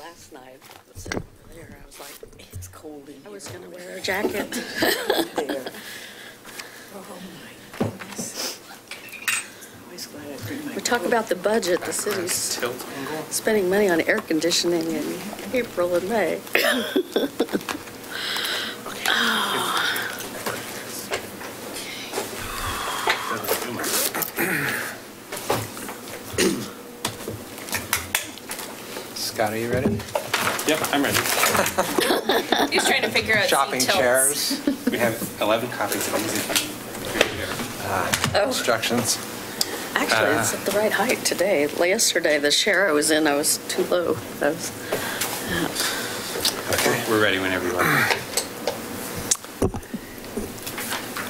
last night. I was sitting over there. I was like, it's cold in here. I was going to wear a jacket. There. Oh my goodness. Always glad I bring my We talk about the budget. The city's spending money on air conditioning in April and May. Scott, are you ready? Yep, I'm ready. He's trying to figure out Shopping chairs. We have 11 copies of these. Instructions. Actually, it's at the right height today. Yesterday, the chair I was in, I was too low. Okay. We're ready whenever you are.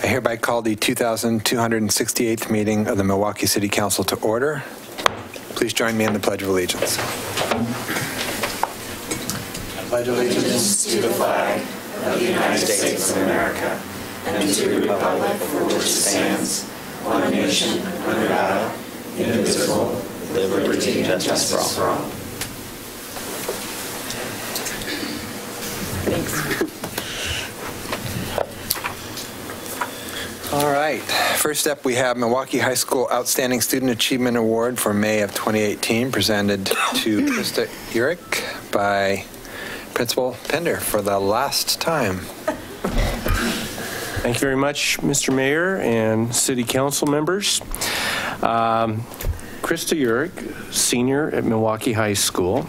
I hereby call the 2,268th meeting of the Milwaukee City Council to order. Please join me in the Pledge of Allegiance. I pledge allegiance to the flag of the United States of America and to the republic for which it stands, one nation, under God, indivisible, with liberty and justice for all. Thanks. All right. First up, we have Milwaukie High School Outstanding Student Achievement Award for May of 2018, presented to Krista Urick by Principal Pender for the last time. Thank you very much, Mr. Mayor and City Council members. Krista Urick, senior at Milwaukie High School,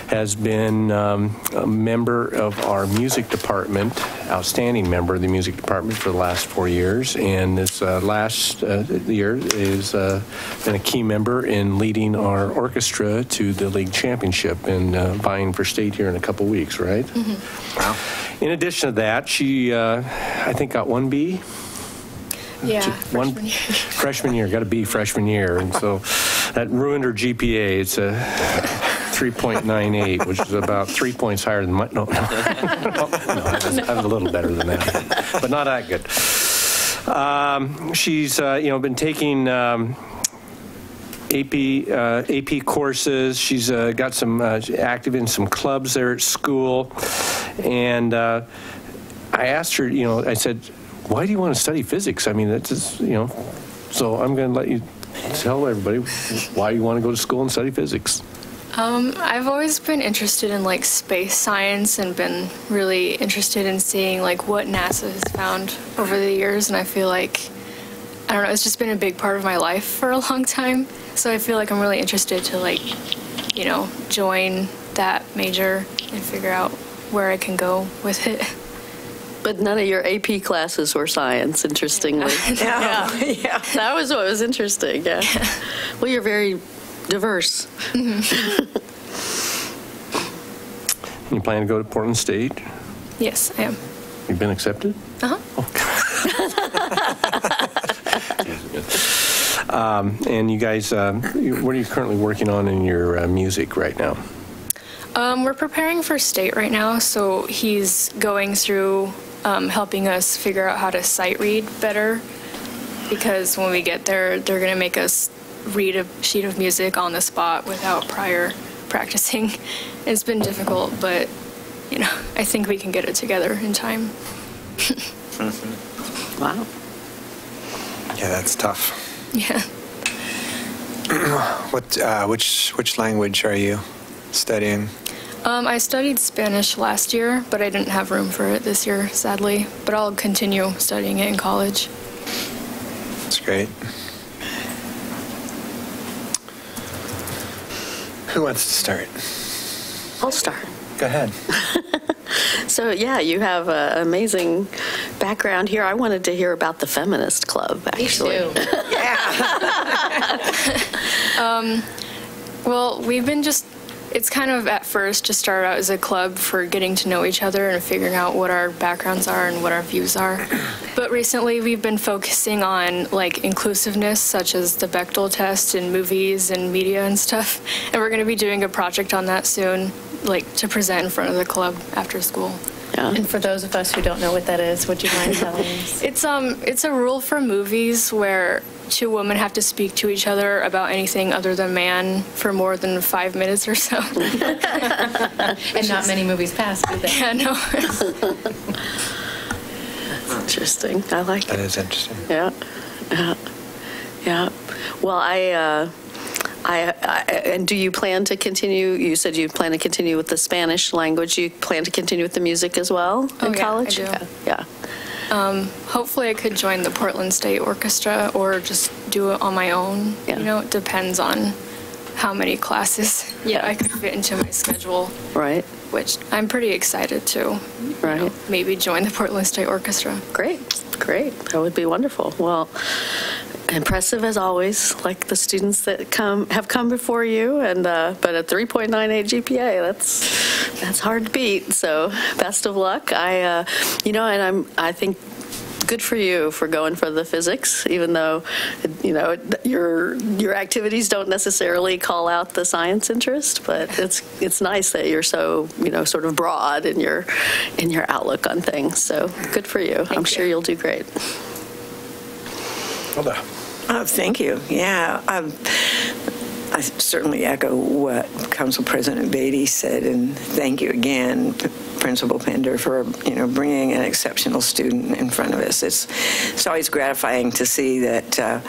has been a member of our music department, outstanding member of the music department for the last 4 years, and this last year has been a key member in leading our orchestra to the league championship and vying for state here in a couple weeks, right? Mm-hmm. Wow. In addition to that, she, I think, got 1 B. Yeah, freshman year. Freshman year, got a B freshman year, and so that ruined her GPA. It's a 3.98, which is about 3 points higher than my, no, I was a little better than that, but not that good. She's, been taking AP courses. She's got some active in some clubs there at school, and I asked her, I said, why do you want to study physics? I mean, that's just, so I'm going to let you tell everybody why you want to go to school and study physics. I've always been interested in space science and been really interested in seeing what NASA has found over the years, and I feel like, I don't know, it's just been a big part of my life for a long time. So I feel like I'm really interested to join that major and figure out where I can go with it. But none of your AP classes were science, interestingly. Yeah. Yeah. That was what was interesting, yeah. Well, you're very diverse. Mm-hmm. You plan to go to Portland State? Yes, I am. You've been accepted? Uh-huh. And you guys, what are you currently working on in your music right now? We're preparing for state right now, so he's going through helping us figure out how to sight read better, because when we get there, they're going to make us read a sheet of music on the spot without prior practicing. It's been difficult, but, I think we can get it together in time. Wow. Yeah, that's tough. Yeah. Which language are you studying? I studied Spanish last year, but I didn't have room for it this year, sadly. But I'll continue studying it in college. That's great. Who wants to start? I'll start. Go ahead. So, yeah, you have an amazing background here. I wanted to hear about the Feminist Club, actually. Me too. Yeah. Well, we've been it's kind of at first just started out as a club for getting to know each other and figuring out what our backgrounds are and what our views are. But recently we've been focusing on inclusiveness, such as the Bechdel test in movies and media and stuff. And we're going to be doing a project on that soon, to present in front of the club after school. Yeah. And for those of us who don't know what that is, would you mind telling us? It's a rule for movies where two women have to speak to each other about anything other than man for more than 5 minutes or so. And not many movies pass, do they? Yeah, no. That's interesting. I like That it. is interesting. Yeah, yeah. Well, and do you plan to continue? You said you plan to continue with the Spanish language. You plan to continue with the music as well in college? I do. Yeah. Hopefully I could join the Portland State Orchestra or just do it on my own. Yeah. You know, it depends on how many classes I could fit into my schedule. Right. Which I'm pretty excited to. Right. Maybe join the Portland State Orchestra. Great. That would be wonderful. Well, impressive as always, like the students that have come before you, and but a 3.98 GPA, that's hard to beat. So best of luck. I think good for you for going for the physics, even though your activities don't necessarily call out the science interest. But it's nice that you're so sort of broad in your outlook on things. So good for you. I'm sure you'll do great. Well done. Oh, thank you. Yeah, I certainly echo what Council President Beatty said, and thank you again, Principal Pender, for bringing an exceptional student in front of us. It's always gratifying to see that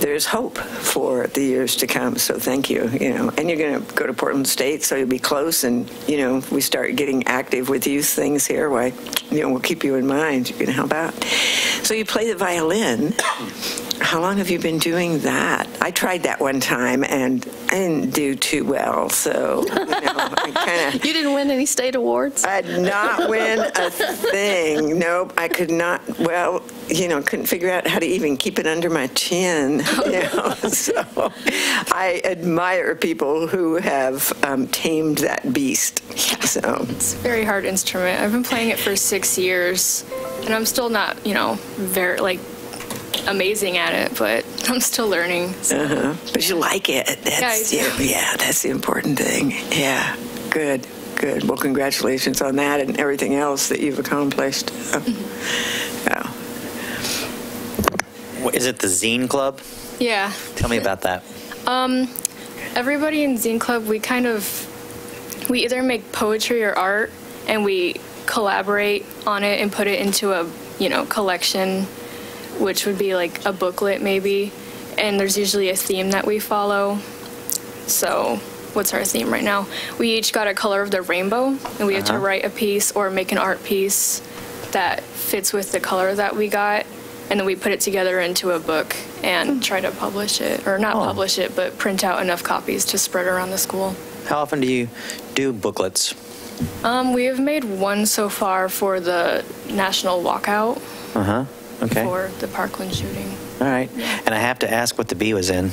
there's hope for the years to come. So thank you. And you're going to go to Portland State, so you'll be close. And if we start getting active with youth things here, why, we'll keep you in mind. You can help out. So you play the violin. How long have you been doing that? I tried that one time, and I didn't do too well. So, I kind of... You didn't win any state awards? I did not win a thing. Nope, I could not. Well, couldn't figure out how to even keep it under my chin. So I admire people who have tamed that beast. So it's a very hard instrument. I've been playing it for 6 years, and I'm still not, very amazing at it, but I'm still learning. So. But you like it. That's, yeah, that's the important thing. Yeah, good. Well, congratulations on that and everything else that you've accomplished. Yeah. Is it the Zine Club? Yeah. Tell me about that. Everybody in Zine Club, we either make poetry or art, and we collaborate on it and put it into a, collection, which would be like a booklet maybe, and there's usually a theme that we follow. So what's our theme right now? We each got a color of the rainbow, and we have to write a piece or make an art piece that fits with the color that we got, and then we put it together into a book and try to publish it, or not publish it, but print out enough copies to spread around the school. How often do you do booklets? We have made one so far for the national walkout. Okay. For the Parkland shooting. All right. And I have to ask what the B was in.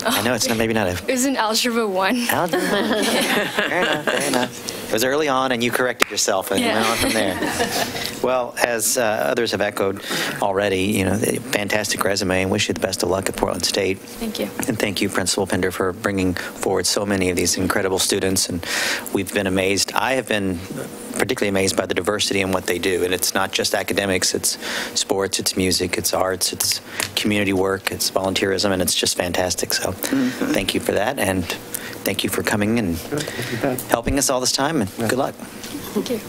I know it's maybe not a... It was in Algebra 1. Algebra 1. Fair enough. It was early on, and you corrected yourself, and went on from there. Well, as others have echoed already, fantastic resume, and wish you the best of luck at Portland State. Thank you. And thank you, Principal Pender, for bringing forward so many of these incredible students, and we've been amazed. I have been particularly amazed by the diversity in what they do, and it's not just academics, it's sports, it's music, it's arts, it's community work, it's volunteerism, and it's just fantastic. So thank you for that, and thank you for coming and helping us all this time, and good luck. Thank you.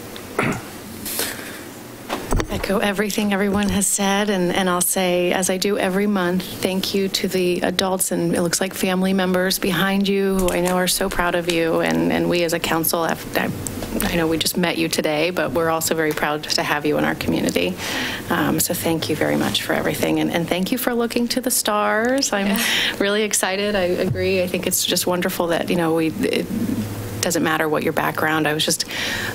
Echo everything everyone has said, and I'll say, as I do every month, thank you to the adults and it looks like family members behind you who I know are so proud of you, and we as a council I know we just met you today, but we're also very proud to have you in our community. So thank you very much for everything. And thank you for looking to the stars. I'm really excited. I agree. I think it's just wonderful that, it doesn't matter what your background. I was just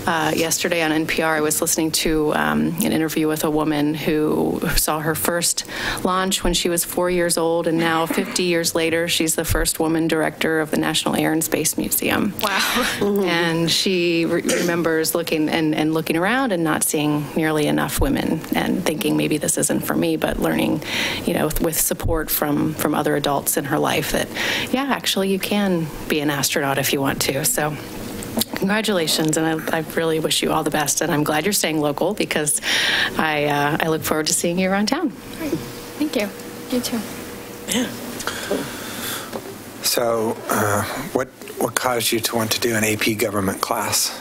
yesterday on NPR, I was listening to an interview with a woman who saw her first launch when she was 4 years old, and now 50 years later, she's the first woman director of the National Air and Space Museum. Wow. And she remembers looking and looking around and not seeing nearly enough women, and thinking maybe this isn't for me, but learning, with support from other adults in her life that, actually you can be an astronaut if you want to. So congratulations, and I really wish you all the best, and I'm glad you're staying local because I look forward to seeing you around town. Thank you. You too. Yeah. So, what caused you to want to do an AP government class?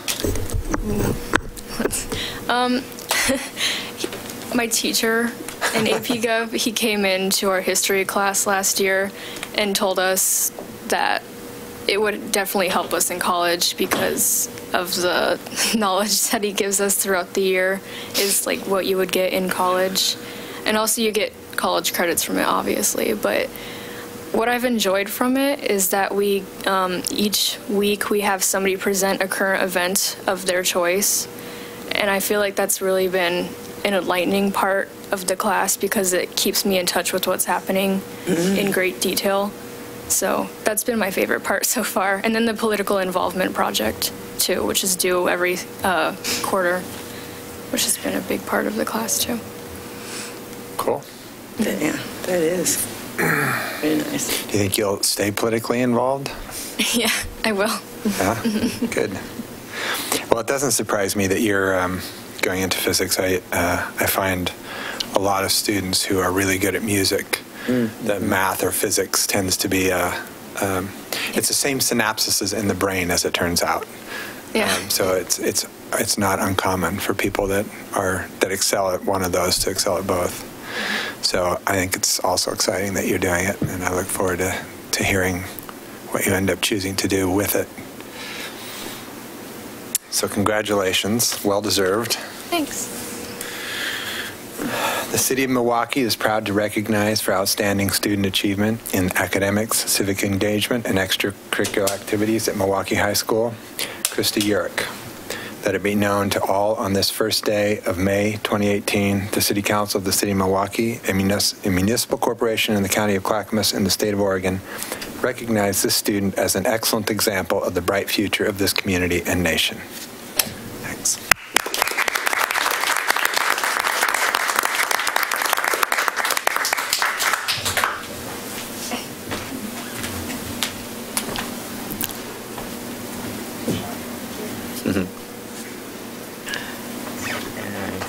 My teacher in AP Gov, he came into our history class last year and told us that it would definitely help us in college because of the knowledge that he gives us throughout the year is like what you would get in college. And also you get college credits from it, obviously. But what I've enjoyed from it is that we, each week we have somebody present a current event of their choice. And I feel like that's really been an enlightening part of the class because it keeps me in touch with what's happening in great detail. So that's been my favorite part so far. And then the political involvement project, too, which is due every quarter, which has been a big part of the class, too. Cool. Yeah, that is very nice. Do you think you'll stay politically involved? Yeah, I will. Yeah? Good. Well, it doesn't surprise me that you're going into physics. I find a lot of students who are really good at music, that math or physics tends to be it's the same synapses in the brain, as it turns out. Yeah. So it's not uncommon for people that excel at one of those to excel at both. So I think it's also exciting that you're doing it, and I look forward to hearing what you end up choosing to do with it. So congratulations, well deserved. Thanks. The City of Milwaukie is proud to recognize for outstanding student achievement in academics, civic engagement, and extracurricular activities at Milwaukie High School, Krista Urick. Let it be known to all on this first day of May 2018, the City Council of the City of Milwaukie, a municipal corporation in the County of Clackamas in the state of Oregon, recognize this student as an excellent example of the bright future of this community and nation. Thanks.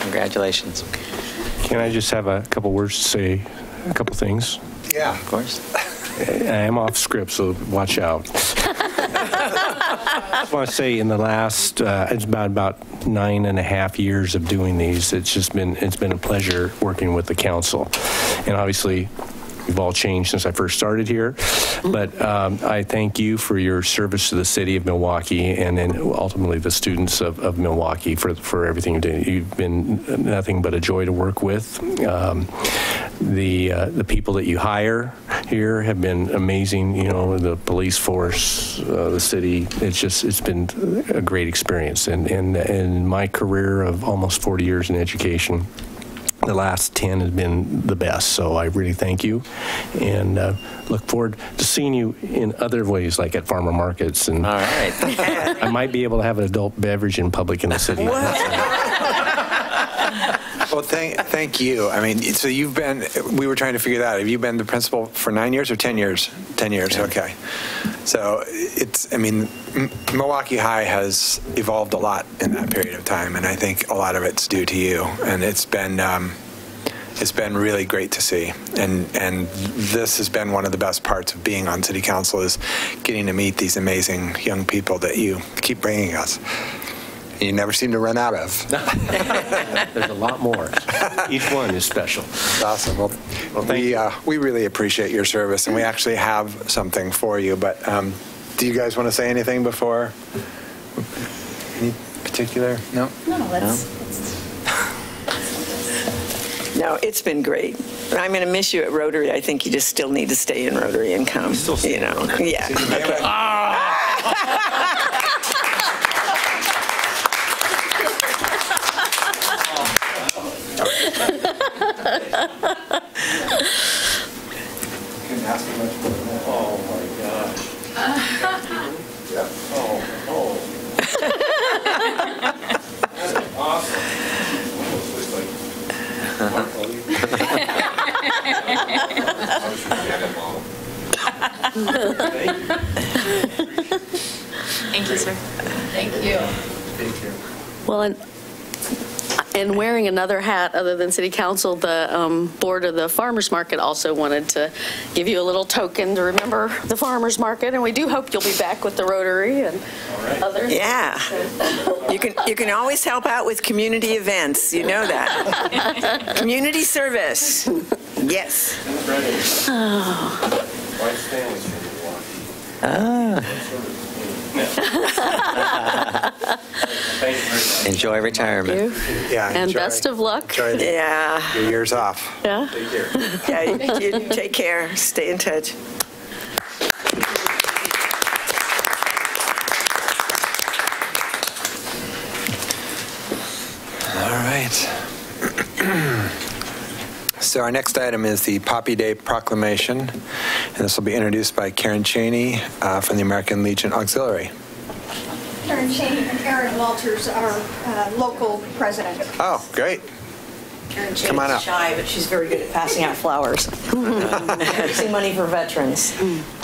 Congratulations. Can I just have a couple words to say, a couple things? Yeah. Of course. I am off script, so watch out. I just want to say in the last, it's about 9.5 years of doing these, it's been a pleasure working with the council. And obviously, we've all changed since I first started here, but I thank you for your service to the city of Milwaukie and then ultimately the students of Milwaukie for everything you did. You've been nothing but a joy to work with. The people that you hire here have been amazing. You know, the police force, the city. It's been a great experience. And in my career of almost 40 years in education, the last 10 has been the best, so I really thank you, and look forward to seeing you in other ways, like at farmer markets. And all right. I might be able to have an adult beverage in public in the city. Well, thank you. I mean, so we were trying to figure that out. Have you been the principal for 9 years or 10 years? 10 years, okay. So Milwaukie High has evolved a lot in that period of time, and I think a lot of it's due to you. And it's been really great to see. And this has been one of the best parts of being on City Council is getting to meet these amazing young people that you keep bringing us. You never seem to run out of. There's a lot more. Each one is special. Awesome. Well, we really appreciate your service, and we actually have something for you. But do you guys want to say anything before? Any particular? No? No, it's been great. I'm going to miss you at Rotary. I think you just still need to stay in Rotary and come. You know, yeah. Oh my gosh. That's awesome. Thank you, sir. Thank you. Well, and And wearing another hat other than City Council, the board of the Farmers Market also wanted to give you a little token to remember the Farmers Market, and we do hope you'll be back with the Rotary and others. Yeah. You can always help out with community events. You know that. Community service. Yes. Enjoy retirement. Yeah. And best of luck. Enjoy Yeah. your years off. Yeah. Yeah, you take care. Stay in touch. All right. So our next item is the Poppy Day Proclamation, and this will be introduced by Karen Cheney from the American Legion Auxiliary. Karen Cheney and Aaron Walters, our local president. Oh, great. Karen Come on up. Shy, but she's very good at passing out flowers. Raising money for veterans.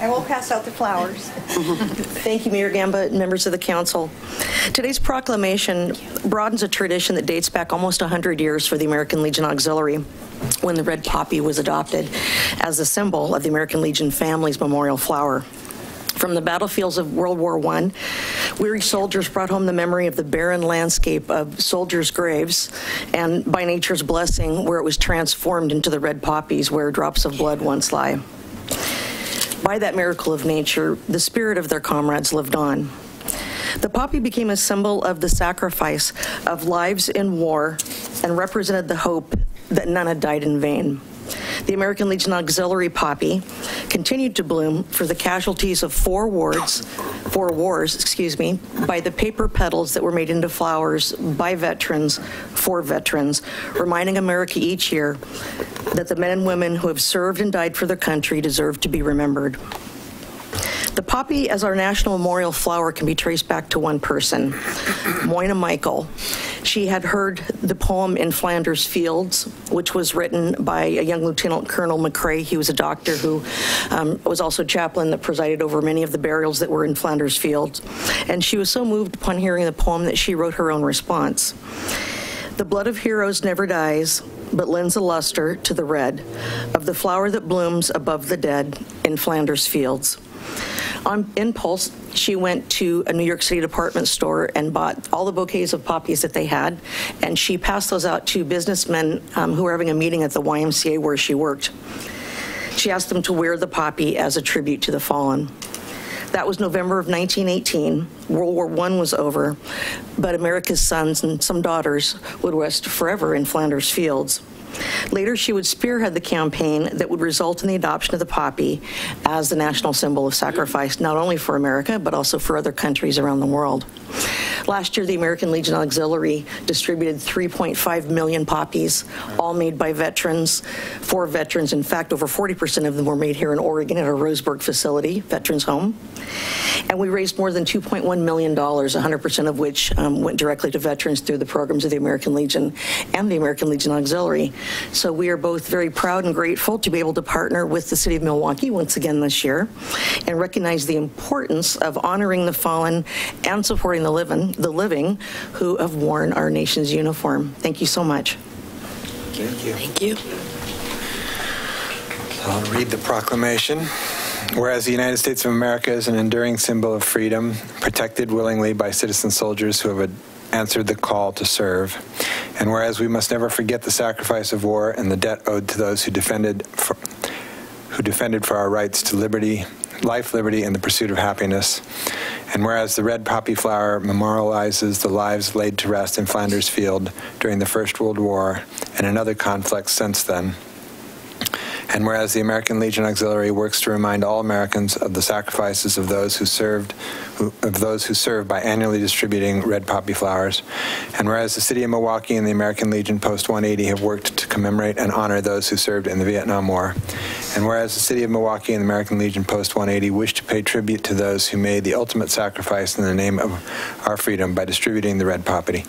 I will pass out the flowers. Thank you, Mayor Gamba and members of the council. Today's proclamation broadens a tradition that dates back almost 100 years for the American Legion Auxiliary, when the red poppy was adopted as a symbol of the American Legion family's memorial flower. From the battlefields of World War I, weary soldiers brought home the memory of the barren landscape of soldiers' graves, and by nature's blessing, where it was transformed into the red poppies where drops of blood once lie. By that miracle of nature, the spirit of their comrades lived on. The poppy became a symbol of the sacrifice of lives in war and represented the hope that none had died in vain. The American Legion Auxiliary poppy continued to bloom for the casualties of four wars, by the paper petals that were made into flowers by veterans for veterans, reminding America each year that the men and women who have served and died for their country deserve to be remembered. The poppy as our national memorial flower can be traced back to one person, Moyna Michael. She had heard the poem In Flanders Fields, which was written by a young Lieutenant Colonel McCrae. He was a doctor who was also a chaplain that presided over many of the burials that were in Flanders Fields. And she was so moved upon hearing the poem that she wrote her own response. The blood of heroes never dies, but lends a luster to the red of the flower that blooms above the dead in Flanders Fields. On impulse, she went to a New York City department store and bought all the bouquets of poppies that they had, and she passed those out to businessmen who were having a meeting at the YMCA where she worked. She asked them to wear the poppy as a tribute to the fallen. That was November of 1918. World War I was over, but America's sons and some daughters would rest forever in Flanders Fields. Later, she would spearhead the campaign that would result in the adoption of the poppy as the national symbol of sacrifice, not only for America, but also for other countries around the world. Last year, the American Legion Auxiliary distributed 3.5 million poppies, all made by veterans, for veterans. In fact, over 40% of them were made here in Oregon at our Roseburg facility, Veterans Home. And we raised more than $2.1 million, 100% of which went directly to veterans through the programs of the American Legion and the American Legion Auxiliary. So we are both very proud and grateful to be able to partner with the City of Milwaukee once again this year and recognize the importance of honoring the fallen and supporting the living who have worn our nation's uniform. Thank you so much. Thank you. Thank you. I'll read the proclamation. Whereas the United States of America is an enduring symbol of freedom, protected willingly by citizen soldiers who have answered the call to serve, and whereas we must never forget the sacrifice of war and the debt owed to those who defended for our rights to liberty, life, liberty, and the pursuit of happiness, and whereas the red poppy flower memorializes the lives laid to rest in Flanders Field during the First World War and in other conflicts since then, and whereas the American Legion Auxiliary works to remind all Americans of the sacrifices of those who served by annually distributing red poppy flowers, and whereas the City of Milwaukee and the American Legion Post 180 have worked to commemorate and honor those who served in the Vietnam War, and whereas the City of Milwaukee and the American Legion Post 180 wish to pay tribute to those who made the ultimate sacrifice in the name of our freedom by distributing the red poppy.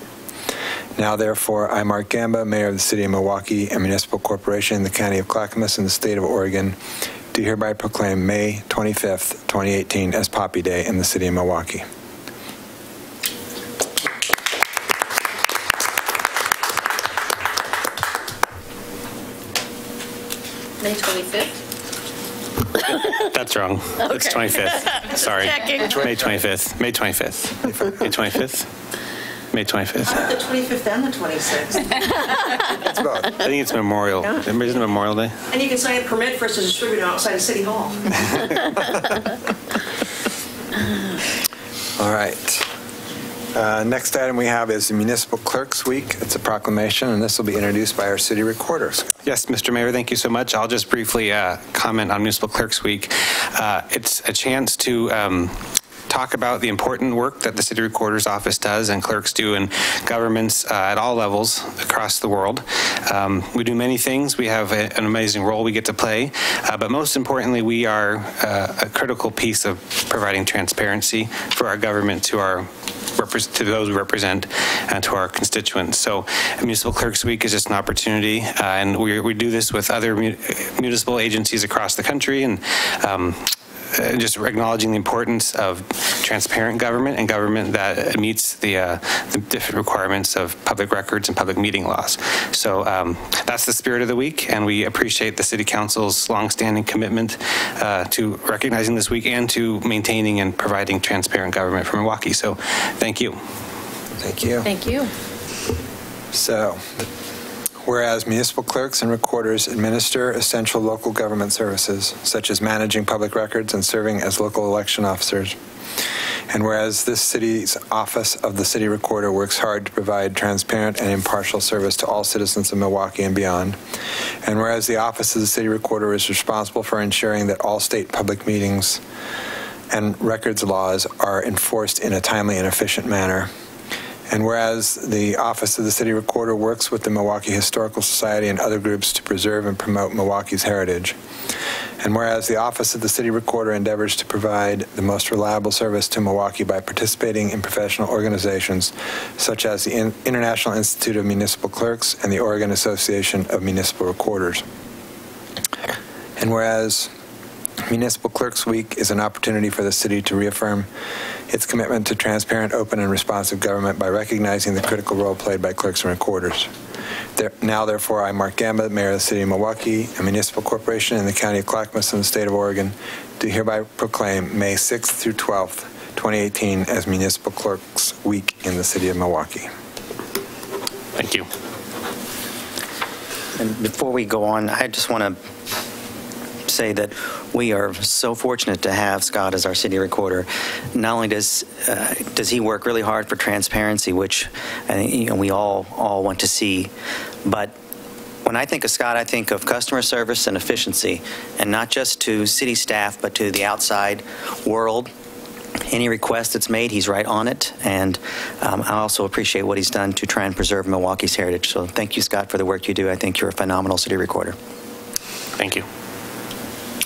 Now, therefore, I, Mark Gamba, Mayor of the City of Milwaukee and Municipal Corporation in the County of Clackamas in the State of Oregon, do hereby proclaim May 25th, 2018 as Poppy Day in the City of Milwaukee. May 25th? That's wrong. It's 25th. Sorry. Checking. May 25th. May 25th. May 25th. May 25th. The 25th and the 26th. It's both. I think it's Memorial. Yeah. Isn't it Memorial Day? And you can sign a permit for us to distribute outside of City Hall. All right. Next item we have is the Municipal Clerks Week. It's a proclamation, and this will be introduced by our city recorder. Yes, Mr. Mayor, thank you so much. I'll just briefly comment on Municipal Clerks Week. It's a chance to talk about the important work that the city recorder's office does and clerks do in governments at all levels across the world. We do many things. We have an amazing role we get to play, but most importantly, we are a critical piece of providing transparency for our government to those we represent and to our constituents. So Municipal Clerks Week is just an opportunity, and we do this with other municipal agencies across the country, and just acknowledging the importance of transparent government and government that meets the different requirements of public records and public meeting laws. So that's the spirit of the week, and we appreciate the City Council's longstanding commitment to recognizing this week and to maintaining and providing transparent government for Milwaukee. So thank you. Thank you. Thank you. So, whereas municipal clerks and recorders administer essential local government services, such as managing public records and serving as local election officers, and whereas this city's office of the city recorder works hard to provide transparent and impartial service to all citizens of Milwaukee and beyond, and whereas the office of the city recorder is responsible for ensuring that all state public meetings and records laws are enforced in a timely and efficient manner, and whereas the Office of the City Recorder works with the Milwaukee Historical Society and other groups to preserve and promote Milwaukee's heritage, and whereas the Office of the City Recorder endeavors to provide the most reliable service to Milwaukee by participating in professional organizations such as the International Institute of Municipal Clerks and the Oregon Association of Municipal Recorders, and whereas Municipal Clerks Week is an opportunity for the city to reaffirm its commitment to transparent, open, and responsive government by recognizing the critical role played by clerks and recorders. Now, therefore, I, Mark Gamba, Mayor of the City of Milwaukee, a municipal corporation in the County of Clackamas in the state of Oregon, do hereby proclaim May 6th through 12th, 2018 as Municipal Clerks Week in the City of Milwaukee. Thank you. And before we go on, I just want to say that we are so fortunate to have Scott as our city recorder. Not only does he work really hard for transparency, which I think, we all want to see, but when I think of Scott, I think of customer service and efficiency, and not just to city staff, but to the outside world. Any request that's made, he's right on it, and I also appreciate what he's done to try and preserve Milwaukee's heritage. So thank you, Scott, for the work you do. I think you're a phenomenal city recorder. Thank you.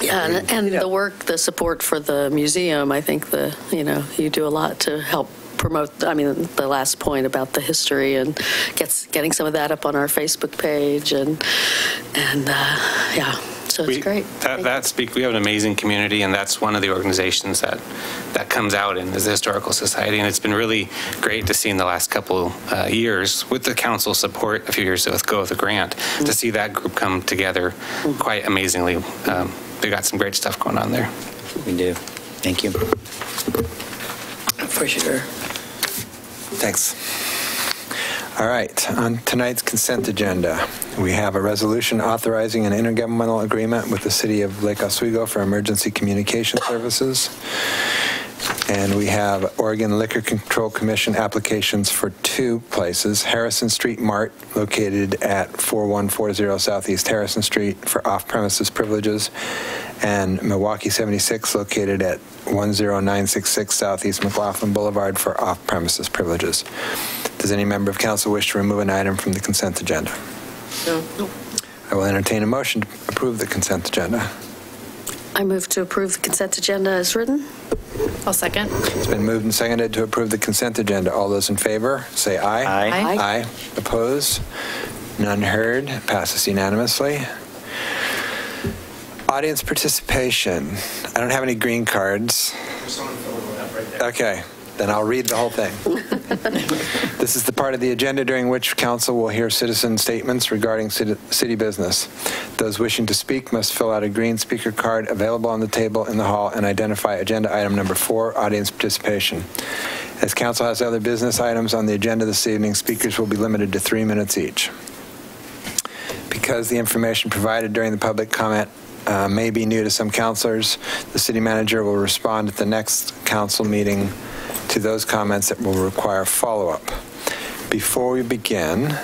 Yeah, and the work, the support for the museum, I think you do a lot to help promote, the last point about the history and getting some of that up on our Facebook page and so it's great. We have an amazing community, and that's one of the organizations that comes out in is the Historical Society, and it's been really great to see in the last couple years with the council support a few years ago with the grant to see that group come together quite amazingly. They got some great stuff going on there. We do. Thank you. For sure. Thanks. All right, on tonight's consent agenda, we have a resolution authorizing an intergovernmental agreement with the City of Lake Oswego for emergency communication services. And we have Oregon Liquor Control Commission applications for two places, Harrison Street Mart, located at 4140 Southeast Harrison Street for off-premises privileges, and Milwaukie 76, located at 10966 Southeast McLaughlin Boulevard for off-premises privileges. Does any member of council wish to remove an item from the consent agenda? No. I will entertain a motion to approve the consent agenda. I move to approve the consent agenda as written. I'll second. It's been moved and seconded to approve the consent agenda. All those in favor, say aye. Aye. Aye. Opposed? None heard. Passes unanimously. Audience participation. I don't have any green cards. There's someone filling it up right there. Okay, then I'll read the whole thing. This is the part of the agenda during which council will hear citizen statements regarding city business. Those wishing to speak must fill out a green speaker card available on the table in the hall and identify agenda item number 4, audience participation. As council has other business items on the agenda this evening, speakers will be limited to 3 minutes each. Because the information provided during the public comment may be new to some councilors, the city manager will respond at the next council meeting to those comments that will require follow-up. Before we begin,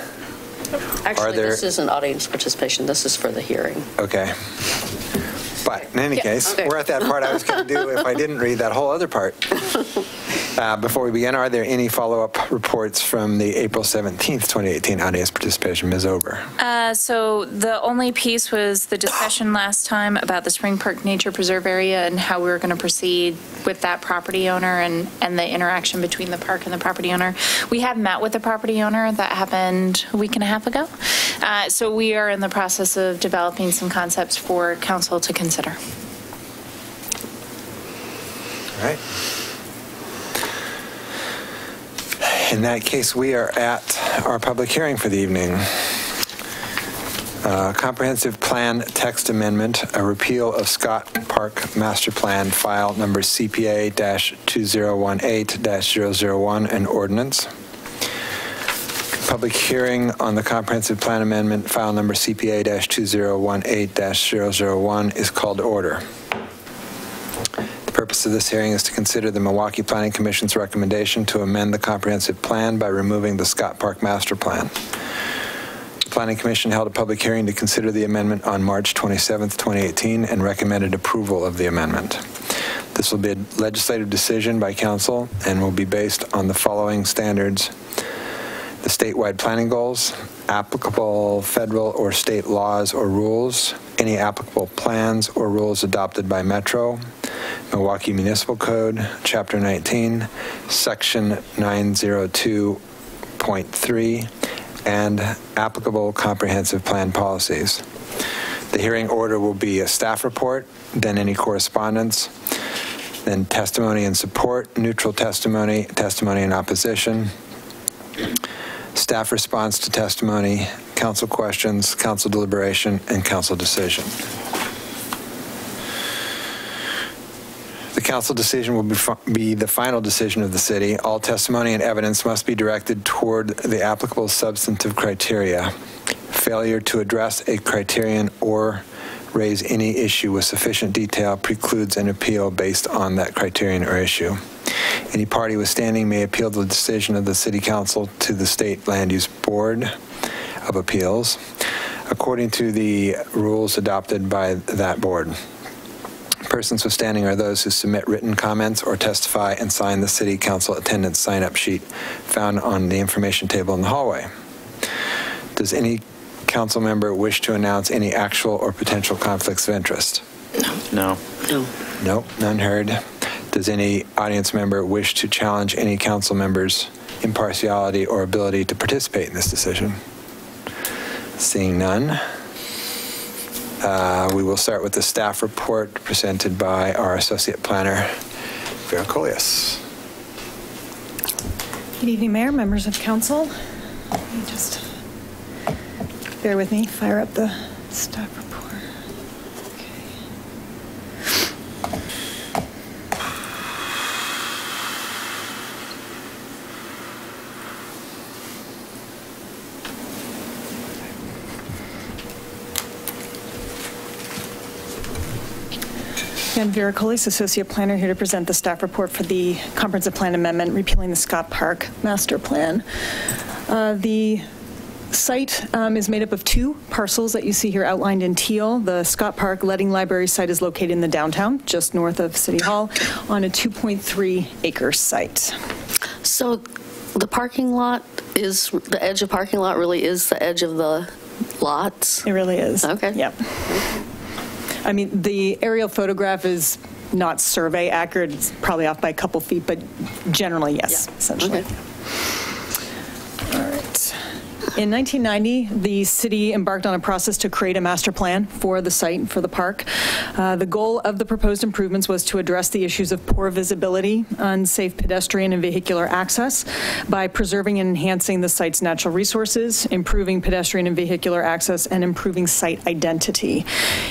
Actually, this isn't audience participation. This is for the hearing. Okay. But in any case, we're at that part I was going to do if I didn't read that whole other part. Before we begin, are there any follow-up reports from the April 17th, 2018 audience participation? Ms. Ober. So the only piece was the discussion last time about the Spring Park Nature Preserve area and how we were going to proceed with that property owner and the interaction between the park and the property owner. We have met with the property owner. That happened a week and a half ago. So we are in the process of developing some concepts for council to consider. All right. In that case, we are at our public hearing for the evening. Comprehensive Plan Text Amendment, a repeal of Scott Park Master Plan, file number CPA-2018-001, and Ordinance. Public hearing on the Comprehensive Plan Amendment, file number CPA-2018-001, is called to order. The purpose of this hearing is to consider the Milwaukie Planning Commission's recommendation to amend the comprehensive plan by removing the Scott Park Master Plan. The Planning Commission held a public hearing to consider the amendment on March 27th, 2018, and recommended approval of the amendment. This will be a legislative decision by council and will be based on the following standards: the statewide planning goals, applicable federal or state laws or rules, any applicable plans or rules adopted by Metro, Milwaukie Municipal Code, Chapter 19, Section 902.3, and applicable comprehensive plan policies. The hearing order will be a staff report, then any correspondence, then testimony in support, neutral testimony, testimony in opposition, staff response to testimony, council questions, council deliberation, and council decision. The council decision will be the final decision of the city. All testimony and evidence must be directed toward the applicable substantive criteria. Failure to address a criterion or raise any issue with sufficient detail precludes an appeal based on that criterion or issue. Any party withstanding may appeal the decision of the City Council to the State Land Use Board of Appeals, according to the rules adopted by that board. Persons withstanding are those who submit written comments or testify and sign the City Council attendance sign-up sheet found on the information table in the hallway. Does any council member wish to announce any actual or potential conflicts of interest? No. No. No, none heard. Does any audience member wish to challenge any council member's impartiality or ability to participate in this decision? Seeing none, we will start with the staff report presented by our Associate Planner, Vera Colias. Good evening, Mayor, members of council. Let me just bear with me, fire up the staff report. I'm Vera Colias, Associate Planner, here to present the staff report for the Comprehensive Plan Amendment repealing the Scott Park Master Plan. The site is made up of 2 parcels that you see here outlined in teal. The Scott Park Letting Library site is located in the downtown, just north of City Hall, on a 2.3-acre site. So the parking lot is, the edge of parking lot really is the edge of the lots? It really is. Okay. Yep. I mean, the aerial photograph is not survey accurate. It's probably off by a couple feet, but generally, yes, essentially. Okay. All right. In 1990, the city embarked on a process to create a master plan for the site, for the park. The goal of the proposed improvements was to address the issues of poor visibility, unsafe pedestrian and vehicular access by preserving and enhancing the site's natural resources, improving pedestrian and vehicular access, and improving site identity.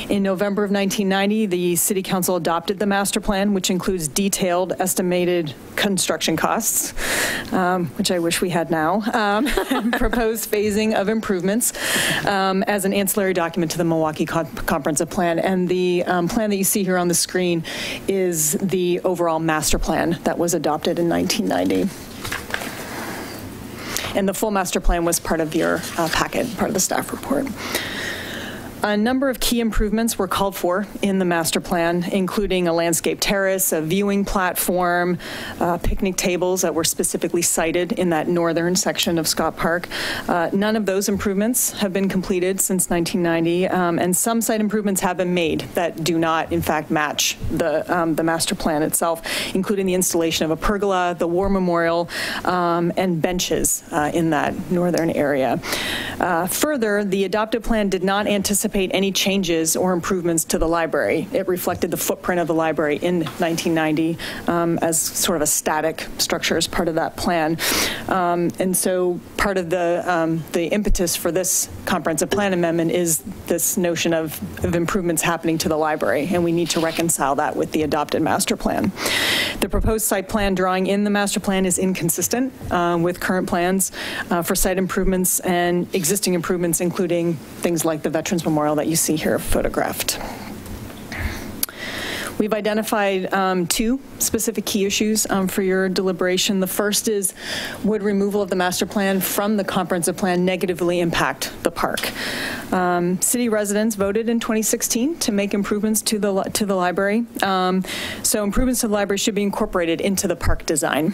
In November of 1990, the City Council adopted the master plan, which includes detailed estimated construction costs, which I wish we had now, and proposed phasing of improvements as an ancillary document to the Milwaukie Comprehensive Plan. And the plan that you see here on the screen is the overall master plan that was adopted in 1990. And the full master plan was part of your packet, part of the staff report. A number of key improvements were called for in the master plan, including a landscape terrace, a viewing platform, picnic tables that were specifically cited in that northern section of Scott Park. None of those improvements have been completed since 1990, and some site improvements have been made that do not, in fact, match the master plan itself, including the installation of a pergola, the war memorial, and benches in that northern area. Further, the adopted plan did not anticipate any changes or improvements to the library. It reflected the footprint of the library in 1990 as sort of a static structure as part of that plan. And so part of the impetus for this comprehensive plan amendment is this notion of improvements happening to the library, and we need to reconcile that with the adopted master plan. The proposed site plan drawing in the master plan is inconsistent with current plans for site improvements and existing improvements, including things like the Veterans Memorial that you see here photographed. We've identified two specific key issues for your deliberation. The first is, would removal of the master plan from the comprehensive plan negatively impact the park? City residents voted in 2016 to make improvements to the library. So improvements to the library should be incorporated into the park design,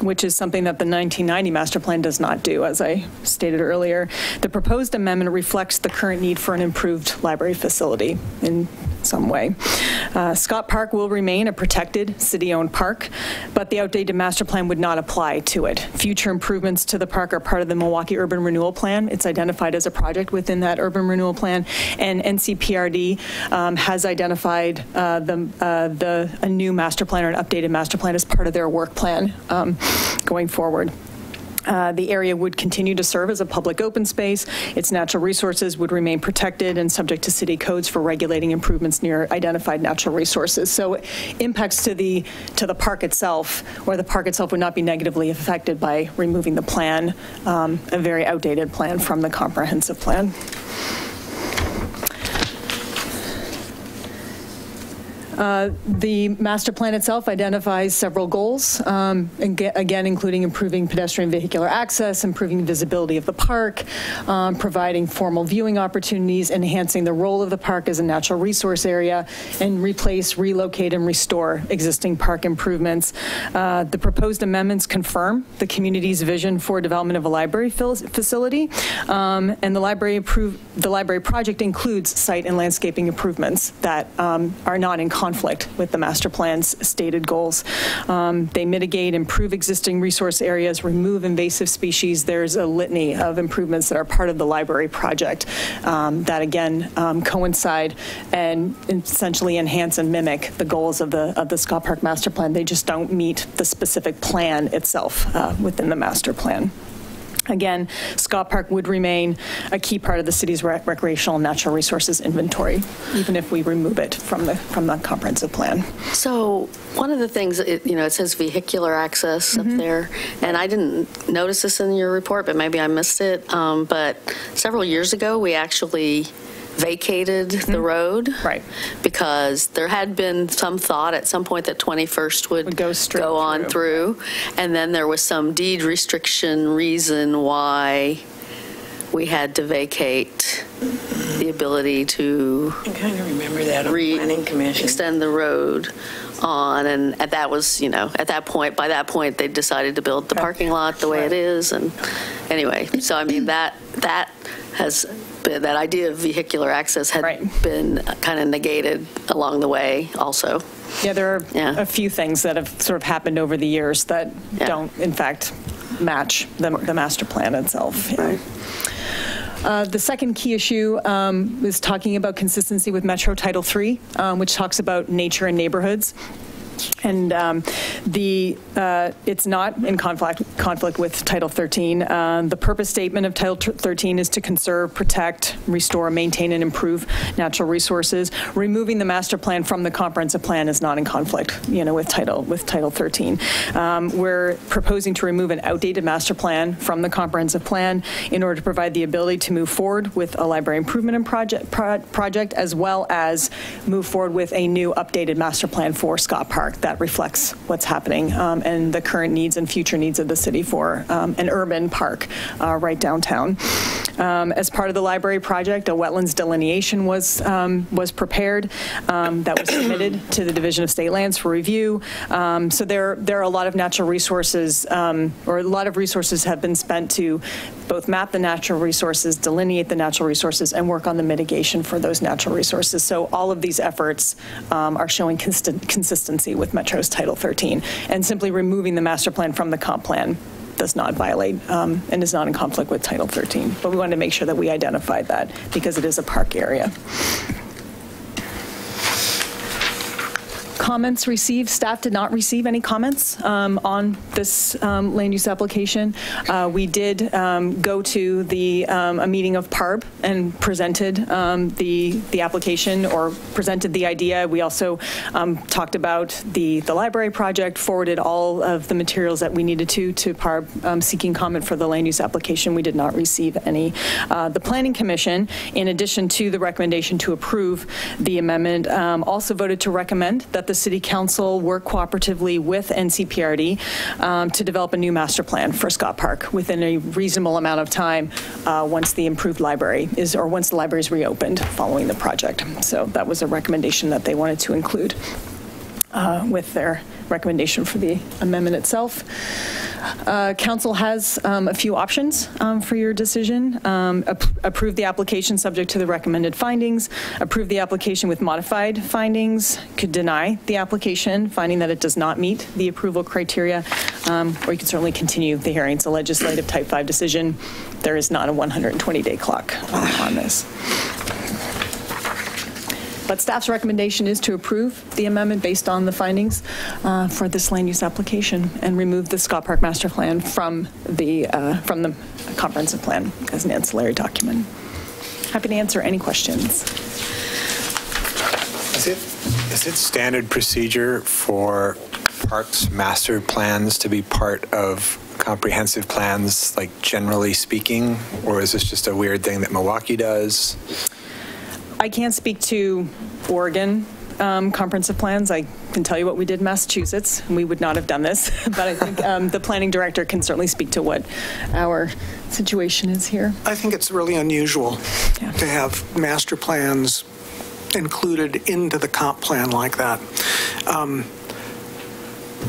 which is something that the 1990 master plan does not do, as I stated earlier. The proposed amendment reflects the current need for an improved library facility in some way. Scott Park will remain a protected city-owned park, but the outdated master plan would not apply to it. Future improvements to the park are part of the Milwaukie Urban Renewal Plan. It's identified as a project within that Urban Renewal Plan, and NCPRD has identified a new master plan or an updated master plan as part of their work plan going forward. The area would continue to serve as a public open space. Its natural resources would remain protected and subject to city codes for regulating improvements near identified natural resources. So impacts to the park itself, or the park itself, would not be negatively affected by removing the plan, a very outdated plan from the comprehensive plan. The master plan itself identifies several goals, again, including improving pedestrian vehicular access, improving visibility of the park, providing formal viewing opportunities, enhancing the role of the park as a natural resource area, and replace, relocate, and restore existing park improvements. The proposed amendments confirm the community's vision for development of a library facility, and the library project includes site and landscaping improvements that are not in conflict with the master plan's stated goals. They mitigate, improve existing resource areas, remove invasive species. There's a litany of improvements that are part of the library project that, again, coincide and essentially enhance and mimic the goals of the Scott Park master plan. They just don't meet the specific plan itself within the master plan. Again, Scott Park would remain a key part of the city's recreational and natural resources inventory, even if we remove it from the comprehensive plan. So one of the things, it says vehicular access up there, and I didn't notice this in your report, but maybe I missed it. But several years ago, we actually vacated the road, right? Because there had been some thought at some point that 21st would go on through, and then there was some deed restriction reason why we had to vacate the ability to. I kind of remember that on Planning Commission. Extend the road on, and that was, at that point, by that point, they decided to build the parking lot the way it is, and anyway, so I mean that has. That idea of vehicular access had been kind of negated along the way also. Yeah, there are a few things that have sort of happened over the years that don't, in fact, match the master plan itself. Yeah. The second key issue is talking about consistency with Metro Title III, which talks about nature and neighborhoods. And it's not in conflict with Title 13. The purpose statement of Title 13 is to conserve, protect, restore, maintain, and improve natural resources. Removing the master plan from the comprehensive plan is not in conflict, with Title 13. We're proposing to remove an outdated master plan from the comprehensive plan in order to provide the ability to move forward with a library improvement project, as well as move forward with a new updated master plan for Scott Park that reflects what's happening and the current needs and future needs of the city for an urban park right downtown. As part of the library project, a wetlands delineation was prepared that was submitted to the Division of State Lands for review. So there are a lot of natural resources, or a lot of resources have been spent to both map the natural resources, delineate the natural resources, and work on the mitigation for those natural resources. So all of these efforts are showing consistency with Metro's Title 13, and simply removing the master plan from the comp plan does not violate and is not in conflict with Title 13. But we wanted to make sure that we identified that because it is a park area. Comments received. Staff did not receive any comments on this land use application. We did go to a meeting of PARB and presented the application, or presented the idea. We also talked about the library project, forwarded all of the materials that we needed to PARB seeking comment for the land use application. We did not receive any. The Planning Commission, in addition to the recommendation to approve the amendment, also voted to recommend that the City Council work cooperatively with NCPRD to develop a new master plan for Scott Park within a reasonable amount of time once the improved library once the library is reopened following the project. So that was a recommendation that they wanted to include with their recommendation for the amendment itself. Council has a few options for your decision. Approve the application subject to the recommended findings. Approve the application with modified findings. Could deny the application, finding that it does not meet the approval criteria. Or you can certainly continue the hearing. It's a legislative type 5 decision. There is not a 120-day clock on this. But staff's recommendation is to approve the amendment based on the findings for this land use application and remove the Scott Park Master Plan from the comprehensive plan as an ancillary document. Happy to answer any questions. Is it standard procedure for parks master plans to be part of comprehensive plans, like generally speaking, or is this just a weird thing that Milwaukie does? I can't speak to Oregon comprehensive plans. I can tell you what we did in Massachusetts. We would not have done this, but I think the planning director can certainly speak to what our situation is here. I think it's really unusual to have master plans included into the comp plan like that.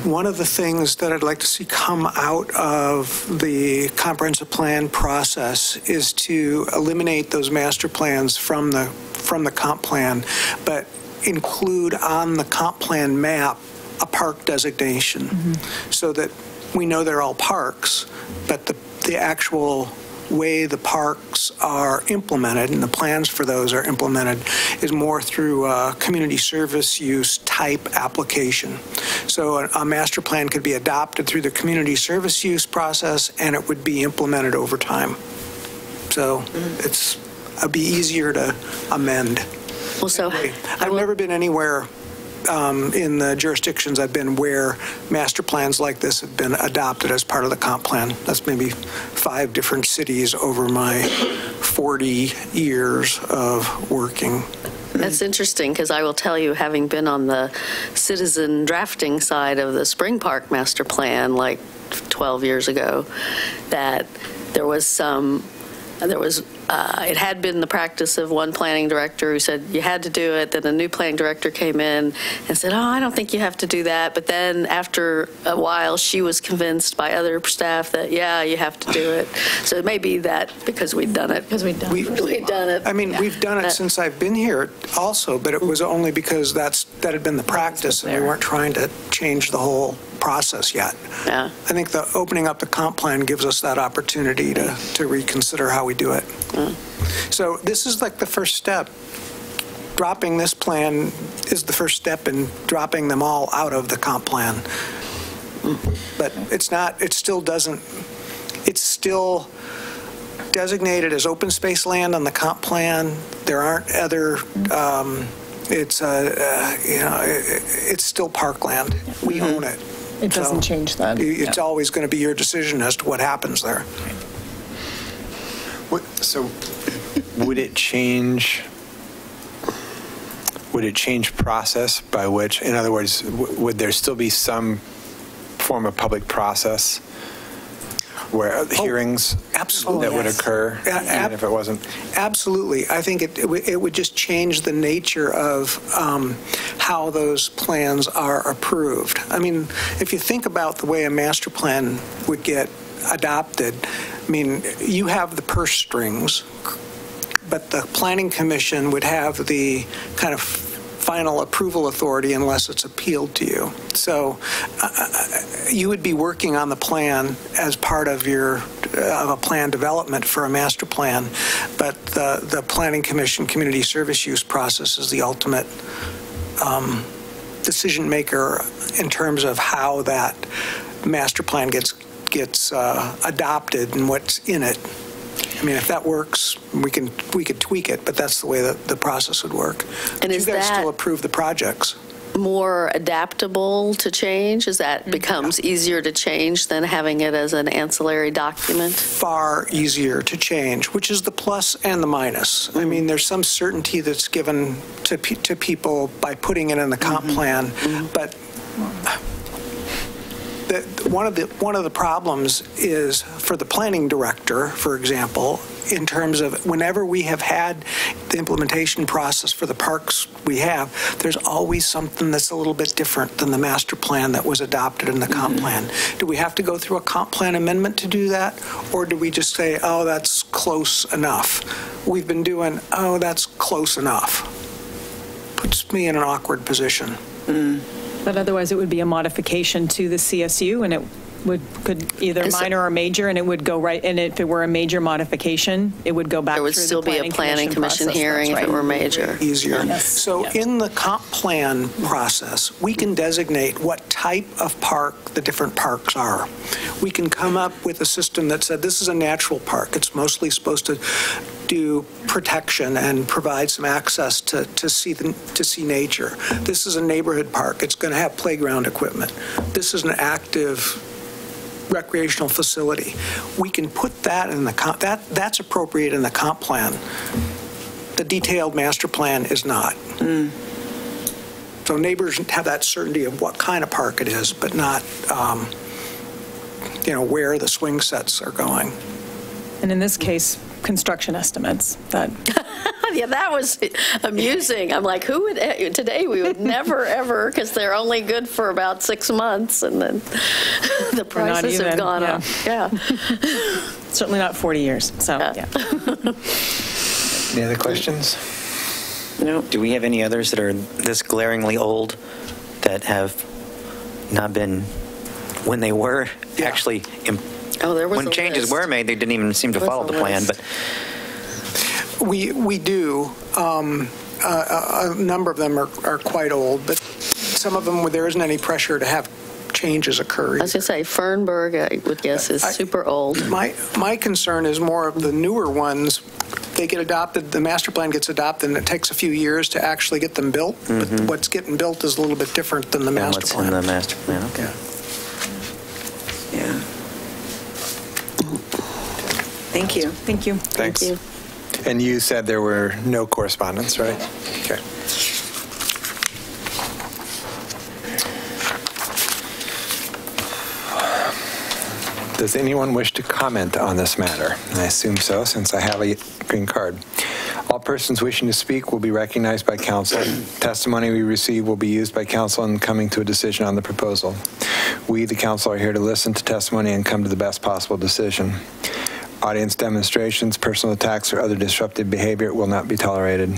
One of the things that I'd like to see come out of the comprehensive plan process is to eliminate those master plans from the comp plan, but include on the comp plan map a park designation, so that we know they're all parks, but the actual way the parks are implemented and the plans for those are implemented is more through a community service use type application. So a master plan could be adopted through the community service use process, and it would be implemented over time. So it'd be easier to amend. Well, so I've never been anywhere in the jurisdictions I've been where master plans like this have been adopted as part of the comp plan. That's maybe 5 different cities over my 40 years of working. That's interesting, because I will tell you, having been on the citizen drafting side of the Spring Park Master Plan like 12 years ago, that it had been the practice of one planning director who said you had to do it. Then a new planning director came in and said, oh, I don't think you have to do that. But then after a while, she was convinced by other staff that, yeah, you have to do it. So it may be that because we'd done it. We'd done it. I mean, we've done it since I've been here also, but it was only because that had been the practice, and we weren't trying to change the whole process yet. Yeah. I think the opening up the comp plan gives us that opportunity to reconsider how we do it. So this is like the first step. Dropping this plan is the first step in dropping them all out of the comp plan. But it's not, it still doesn't, it's still designated as open space land on the comp plan. There aren't other, it's still parkland. We own it. It doesn't change that. It's always going to be your decision as to what happens there. So would it change process by which, in other words, would there still be some form of public process where hearings that would occur, even if it wasn't? Absolutely. I think it would just change the nature of how those plans are approved. I mean, if you think about the way a master plan would get adopted, I mean, you have the purse strings, but the Planning Commission would have the kind of final approval authority unless it's appealed to you. So you would be working on the plan as part of a plan development for a master plan, but the Planning Commission community service use process is the ultimate decision maker in terms of how that master plan gets adopted and what's in it. I mean, if that works, we could tweak it, but that's the way that the process would work. And is you guys that still approve the projects? More adaptable to change? Is that becomes easier to change than having it as an ancillary document? Far easier to change, which is the plus and the minus. I mean, there's some certainty that's given to people by putting it in the comp plan, but one of the problems is for the planning director, for example, in terms of whenever we have had the implementation process for the parks we have, there's always something that's a little bit different than the master plan that was adopted in the comp plan. Do we have to go through a comp plan amendment to do that? Or do we just say, oh, that's close enough? We've been doing, oh, that's close enough. Puts me in an awkward position. But otherwise, it would be a modification to the CSU, and it could either minor or major, and it would go right. And if it were a major modification, it would go back. There would still be a planning commission hearing if it were major. Easier. Yes. So in the comp plan process, we can designate what type of park the different parks are. We can come up with a system that said this is a natural park. It's mostly supposed to do protection and provide some access to see nature. This is a neighborhood park. It's going to have playground equipment. This is an active recreational facility. We can put that in the that's appropriate in the comp plan. The detailed master plan is not. So neighbors have that certainty of what kind of park it is, but not where the swing sets are going. And in this case, construction estimates. Yeah, that was amusing. I'm like, who would, today we would never, ever, because they're only good for about 6 months, and then the prices have gone up. Yeah. Certainly not 40 years, so, yeah. Any other questions? No. Do we have any others that are this glaringly old that have not been, when they were actually when changes were made, they didn't even seem to follow the plan, but we do. A number of them are quite old, but some of them there isn't any pressure to have changes occur. I was going to say Fernberg, I would guess, is super old. My concern is more of the newer ones. They get adopted, the master plan gets adopted, and it takes a few years to actually get them built. But what's getting built is a little bit different than the master plan. What's in the master plan? Okay. Yeah. Thank you. Thank you. Thanks. Thank you. And you said there were no correspondence, right? Okay. Does anyone wish to comment on this matter? I assume so, since I have a green card. All persons wishing to speak will be recognized by council. Testimony we receive will be used by council in coming to a decision on the proposal. We, the council, are here to listen to testimony and come to the best possible decision. Audience demonstrations, personal attacks, or other disruptive behavior will not be tolerated.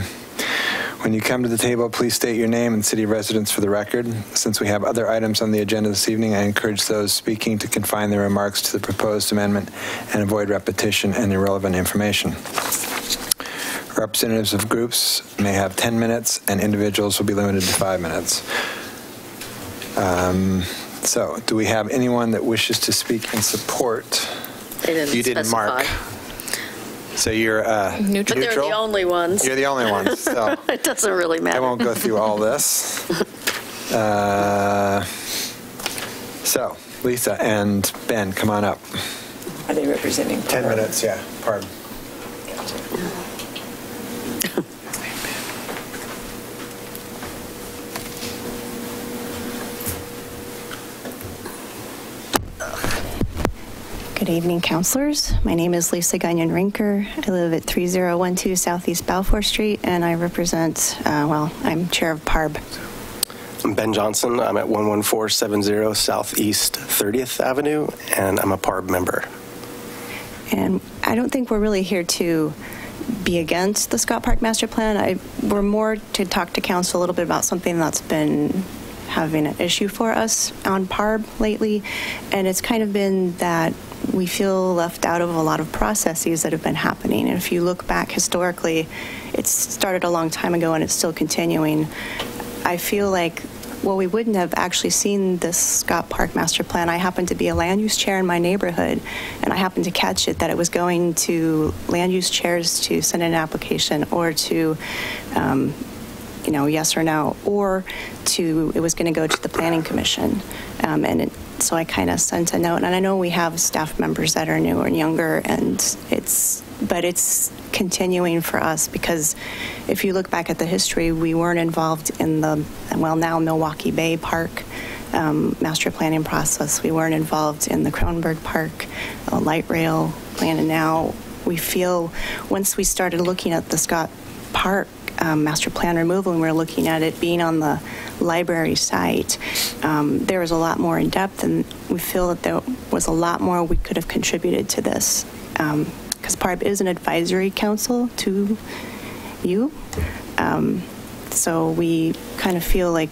When you come to the table, please state your name and city of residence for the record. Since we have other items on the agenda this evening, I encourage those speaking to confine their remarks to the proposed amendment and avoid repetition and irrelevant information. Representatives of groups may have 10 minutes, and individuals will be limited to 5 minutes. So, do we have anyone that wishes to speak in support? They didn't You didn't specify. mark. So you're But they're the only ones. You're the only ones. So It doesn't really matter. I won't go through all this. So, Lisa and Ben, come on up. Are they representing? 10 minutes, yeah. Pardon. Good evening, councilors. My name is Lisa Gagnon-Rinker. I live at 3012 Southeast Balfour Street, and I represent, I'm chair of PARB. I'm Ben Johnson. I'm at 11470 Southeast 30th Avenue, and I'm a PARB member. And I don't think we're really here to be against the Scott Park Master Plan. We're more to talk to council a little bit about something that's been having an issue for us on PARB lately, and it's kind of been that we feel left out of a lot of processes that have been happening. And if you look back historically, it started a long time ago and it's still continuing. I feel like, well, we wouldn't have actually seen this Scott Park Master Plan. I happened to be a land use chair in my neighborhood, and I happened to catch it that it was going to land use chairs to send in an application or to yes or no, or it was going to go to the Planning Commission. So I kind of sent a note, and I know we have staff members that are newer and younger, but it's continuing for us because if you look back at the history, we weren't involved in the, now Milwaukie Bay Park master planning process. We weren't involved in the Kronberg Park light rail plan, and now we feel once we started looking at the Scott Park master plan removal, and we're looking at it being on the library site, there was a lot more in depth, and we feel that there was a lot more we could have contributed to this, because PARB is an advisory council to you. So we kind of feel like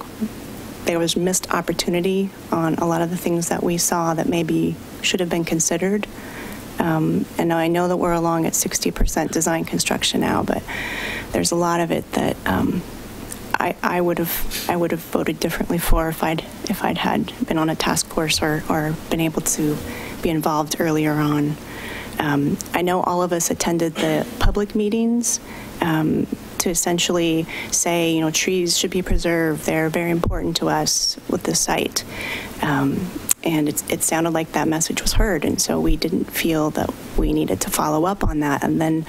there was missed opportunity on a lot of the things that we saw that maybe should have been considered. And I know that we're along at 60% design construction now, but there's a lot of it that I would have voted differently for if I'd had been on a task force or been able to be involved earlier on. I know all of us attended the public meetings to essentially say, trees should be preserved. They're very important to us with the site. And it sounded like that message was heard, and so we didn't feel that we needed to follow up on that. And then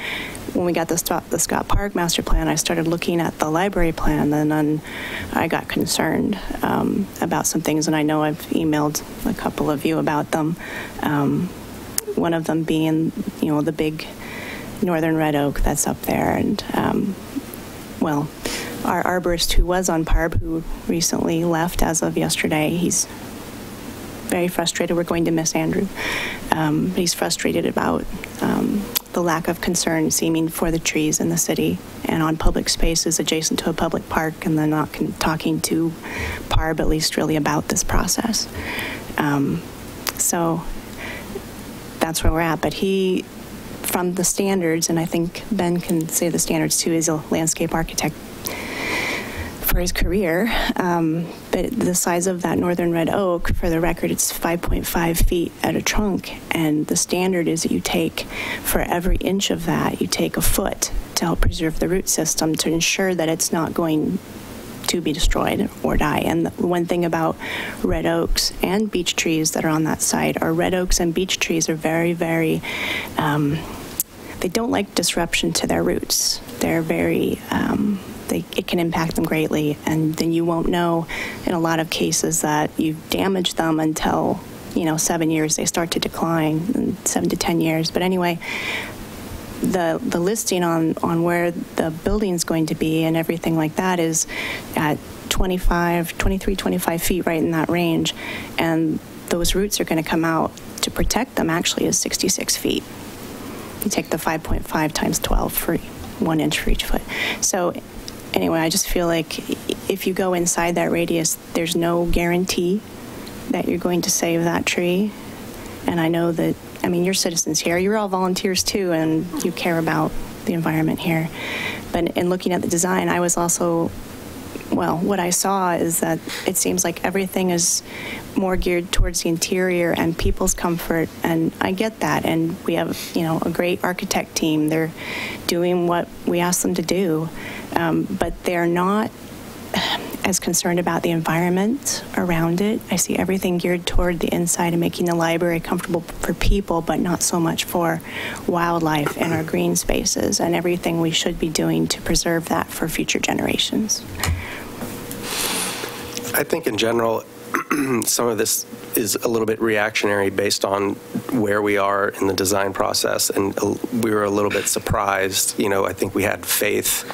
when we got the Scott Park Master Plan, I started looking at the library plan, and then I got concerned about some things, and I know I've emailed a couple of you about them. One of them being, the big northern red oak that's up there, and our arborist who was on PARB, who recently left as of yesterday, he's very frustrated. We're going to miss Andrew. He's frustrated about the lack of concern seeming for the trees in the city and on public spaces adjacent to a public park, and then not talking to PARB, at least really about this process. So that's where we're at. But he, from the standards, and I think Ben can say the standards too, is a landscape architect for his career, but the size of that northern red oak, for the record, it's 5.5 feet at a trunk, and the standard is that you take, for every inch of that, you take a foot to help preserve the root system to ensure that it's not going to be destroyed or die. And the one thing about red oaks and beech trees that are on that site are red oaks and beech trees are very, very, they don't like disruption to their roots. They're very, it can impact them greatly, and then you won't know in a lot of cases that you've damaged them until 7 years they start to decline, and 7 to 10 years. But anyway, the listing on where the building's going to be and everything like that is at 23, 25 feet, right in that range, and those roots are going to come out to protect them actually is 66 feet. You take the 5.5 times 12 for 1 inch for each foot. So anyway, I just feel like if you go inside that radius, there's no guarantee that you're going to save that tree. And I know that, I mean, you're citizens here. You're all volunteers too, and you care about the environment here. But in looking at the design, I was also, well, what I saw is that it seems like everything is more geared towards the interior and people's comfort, and I get that. And we have, you know, a great architect team. They're doing what we ask them to do, but they're not as concerned about the environment around it. I see everything geared toward the inside and making the library comfortable for people, but not so much for wildlife and our green spaces and everything we should be doing to preserve that for future generations. I think in general, some of this is a little bit reactionary based on where we are in the design process, and we were a little bit surprised. You know, I think we had faith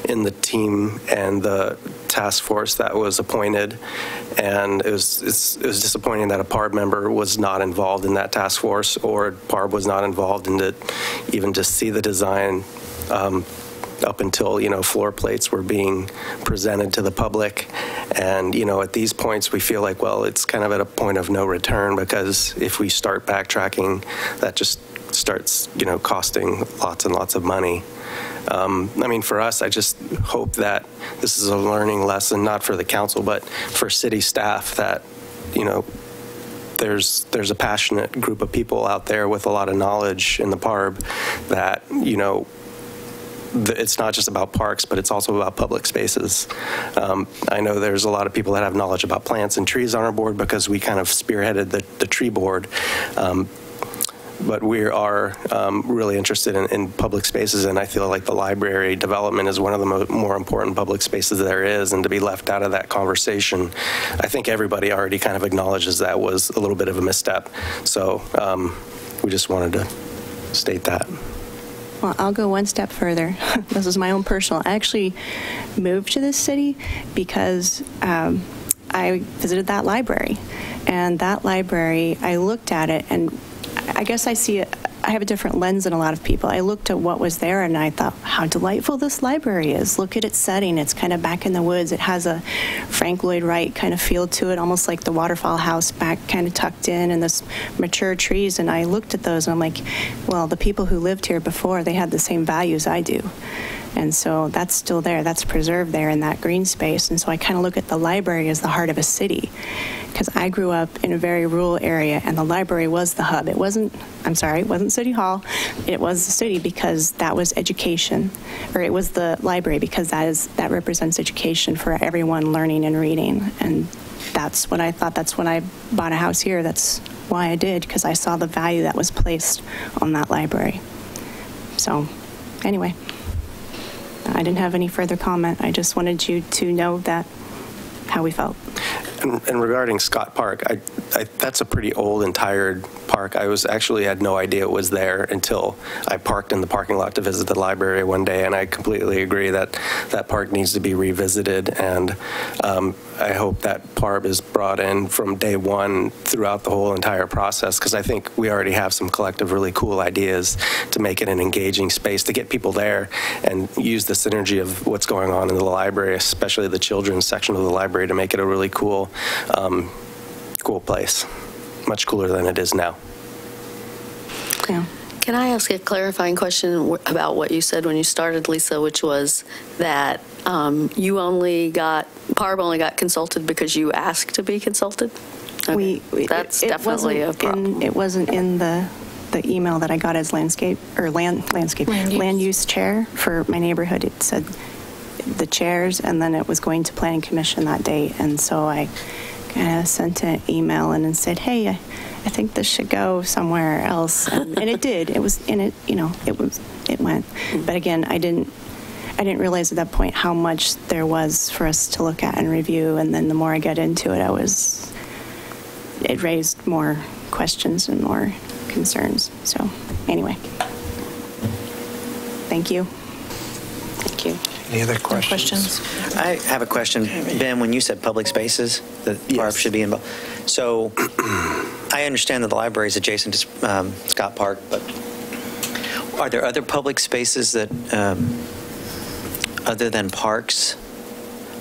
in the team and the task force that was appointed, and it was disappointing that a PARB member was not involved in that task force, or PARB was not involved in it, even just see the design up until, you know, floor plates were being presented to the public. And, you know, at these points, we feel like, well, it's kind of at a point of no return, because if we start backtracking, that just starts, you know, costing lots and lots of money. I mean, for us, I just hope that this is a learning lesson, not for the council, but for city staff, that, you know, there's a passionate group of people out there with a lot of knowledge in the PARB that, you know, it's not just about parks, but it's also about public spaces. I know there's a lot of people that have knowledge about plants and trees on our board, because we kind of spearheaded the tree board. But we are really interested in public spaces, and I feel like the library development is one of the more important public spaces there is, and to be left out of that conversation, I think everybody already kind of acknowledges that was a little bit of a misstep. So we just wanted to state that. Well, I'll go one step further. This is my own personal. I actually moved to this city because I visited that library. And that library, I looked at it, and I guess I have a different lens than a lot of people. I looked at what was there, and I thought, how delightful this library is. Look at its setting. It's kind of back in the woods. It has a Frank Lloyd Wright kind of feel to it, almost like the waterfall house back kind of tucked in, and this mature trees. And I looked at those, and I'm like, well, the people who lived here before, they had the same values I do. And so that's still there. That's preserved there in that green space. And so I kind of look at the library as the heart of a city, because I grew up in a very rural area, and the library was the hub. It wasn't City Hall. It was the city, because that was education, or it was the library because that represents education for everyone, learning and reading. And that's what I thought. That's when I bought a house here. That's why I did, because I saw the value that was placed on that library. So anyway, I didn't have any further comment. I just wanted you to know that how we felt. And regarding Scott Park, that's a pretty old and tired park. I had no idea it was there until I parked in the parking lot to visit the library one day, and I completely agree that that park needs to be revisited. And I hope that PARB is brought in from day one throughout the whole entire process, because I think we already have some collective really cool ideas to make it an engaging space, to get people there and use the synergy of what's going on in the library, especially the children's section of the library, to make it a really cool place, much cooler than it is now. Yeah. Can I ask a clarifying question about what you said when you started, Lisa, which was that PARB only got consulted because you asked to be consulted? Okay. That's definitely a problem. It wasn't in the email that I got as land use chair for my neighborhood. It said the chairs, and then it was going to Planning Commission that day. And so I kind of sent an email and said, hey, I think this should go somewhere else. And it did. It was in it, it went. But again, I didn't realize at that point how much there was for us to look at and review. And then the more I got into it, it raised more questions and more concerns. So anyway, thank you. Thank you. Any other questions? I have a question. Ben, when you said public spaces, that PARB should be involved. So I understand that the library is adjacent to Scott Park, but are there other public spaces that other than parks,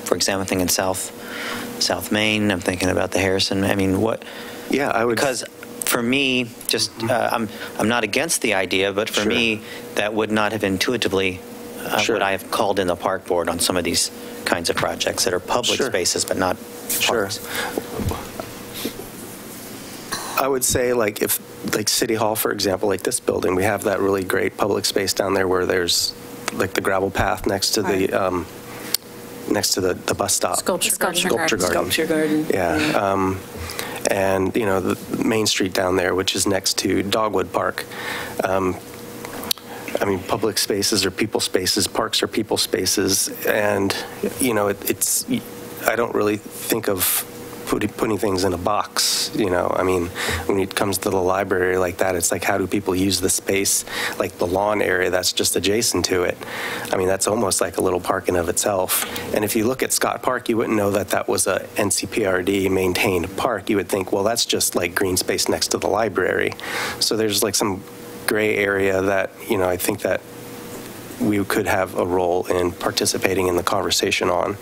for example, I'm thinking South Main, I'm thinking about the Harrison, I mean, what? Yeah, I would. Because for me, just, I'm not against the idea, but for me, that would not have intuitively what I have called in the park board on some of these kinds of projects that are public spaces, but not parks. I would say, like, if, like, City Hall, for example, like this building, we have that really great public space down there where there's, like, the gravel path next to the bus stop. Sculpture garden. Yeah. And, you know, the Main Street down there, which is next to Dogwood Park. I mean, public spaces are people spaces, parks are people spaces, and, you know, it's, I don't really think of putting things in a box, you know. I mean, when it comes to the library like that, it's like, how do people use the space, like the lawn area that's just adjacent to it? I mean, that's almost like a little park in of itself. And if you look at Scott Park, you wouldn't know that that was a NCPRD maintained park. You would think, well, that's just like green space next to the library. So there's like some gray area that, you know, I think that we could have a role in participating in the conversation on.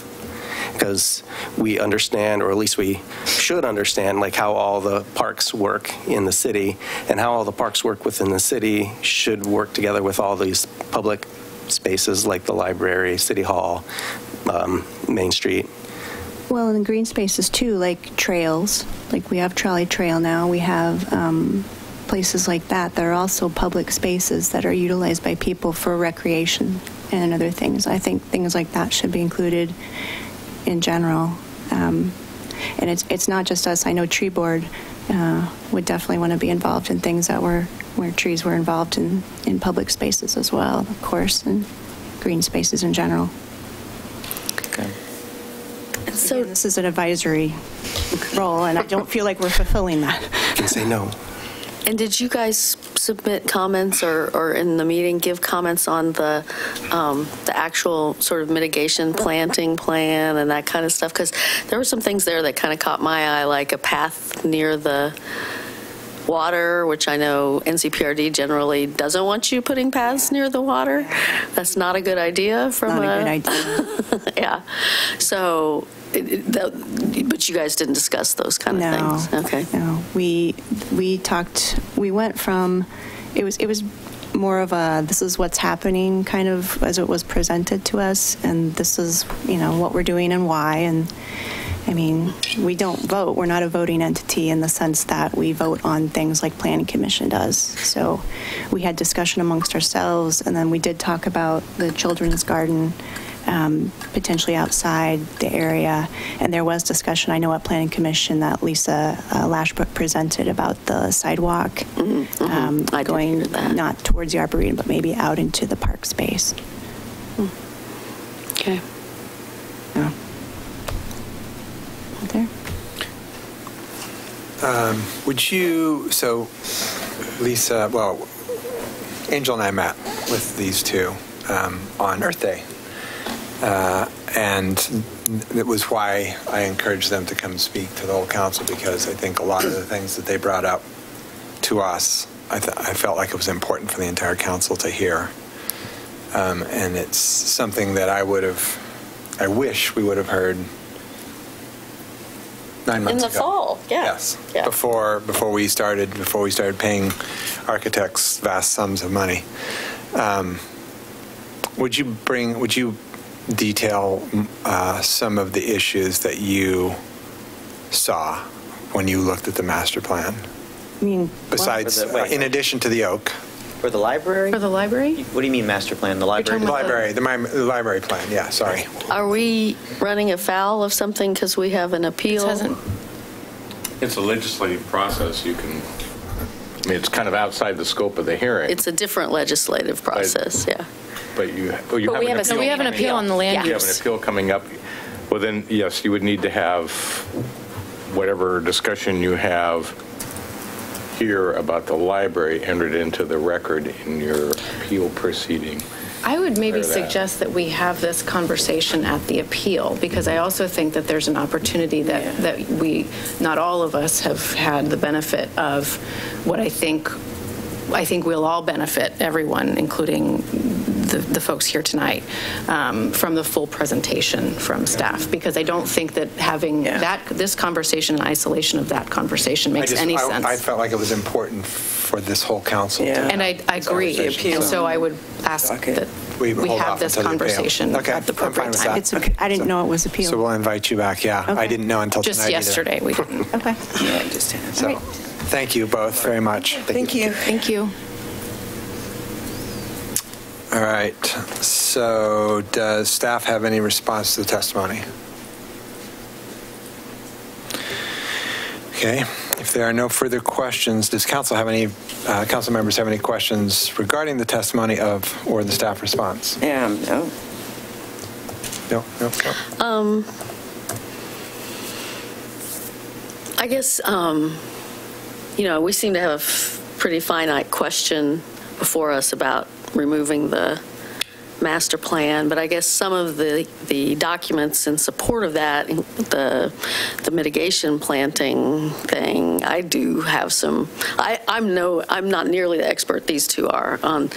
Because we understand, or at least we should understand, like how all the parks work in the city, and how all the parks work within the city should work together with all these public spaces like the library, City Hall, Main Street. Well, in the green spaces too, like trails, like we have Trolley Trail now, we have places like that that are also public spaces that are utilized by people for recreation and other things. I think things like that should be included in general. And it's not just us. I know Tree Board would definitely want to be involved in things that were where trees were involved in public spaces as well, of course, and green spaces in general. Okay. So again, this is an advisory role, and I don't feel like we're fulfilling that. You can say no. And did you guys submit comments or in the meeting give comments on the actual sort of mitigation planting plan and that kind of stuff? Because there were some things there that kind of caught my eye, like a path near the water, which I know NCPRD generally doesn't want you putting paths near the water. That's not a good idea from not a good idea. Yeah. So, but you guys didn't discuss those kind of things. Okay. No, we went from, it was more of a, this is what's happening kind of as it was presented to us, and this is, you know, what we're doing and why. And I mean, we don't vote. We're not a voting entity in the sense that we vote on things like Planning Commission does. So we had discussion amongst ourselves, and then we did talk about the children's garden, potentially outside the area. And there was discussion, I know at Planning Commission, that Lisa Lashbrook presented about the sidewalk going not towards the Arboretum, but maybe out into the park space. Okay. Yeah. There. Would you, so Lisa, well, Angel and I met with these two on Earth Day. And it was why I encouraged them to come speak to the whole council, because I think a lot of the things that they brought up to us, I felt like it was important for the entire council to hear. And it's something that I wish we would have heard 9 months ago. In the fall, yeah. Yes. Yeah. Before we started paying architects vast sums of money. Would you detail some of the issues that you saw when you looked at the master plan? I mean, besides, in addition to the oak. For the library? For the library? What do you mean master plan? The library? The library plan, yeah, sorry. Are we running afoul of something because we have an appeal? It's a legislative process. You can, I mean, it's kind of outside the scope of the hearing. It's a different legislative process, yeah. But we have an appeal on the land use. You have an appeal coming up. Well, then, yes, you would need to have whatever discussion you have here about the library entered into the record in your appeal proceeding. I would maybe suggest that we have this conversation at the appeal, because I also think that there's an opportunity that we, not all of us, have had the benefit of what I think we'll all benefit, everyone, including the folks here tonight from the full presentation from staff, because I don't think that having this conversation in isolation of that conversation makes any sense. I felt like it was important for this whole council. And I agree. And so I would ask that we have this conversation at the appropriate time. I didn't know it was appealed. So we'll invite you back, I didn't know until tonight Just yesterday we didn't. Okay. Yeah, just so, thank you both very much. Thank you. Thank you. All right, so does staff have any response to the testimony? Okay, if there are no further questions, does council members have any questions regarding the testimony of or the staff response? No. No. I guess, we seem to have a pretty finite question before us about removing the master plan, but I guess some of the documents in support of that, the mitigation planting thing, I do have some. I'm not nearly the expert these two are on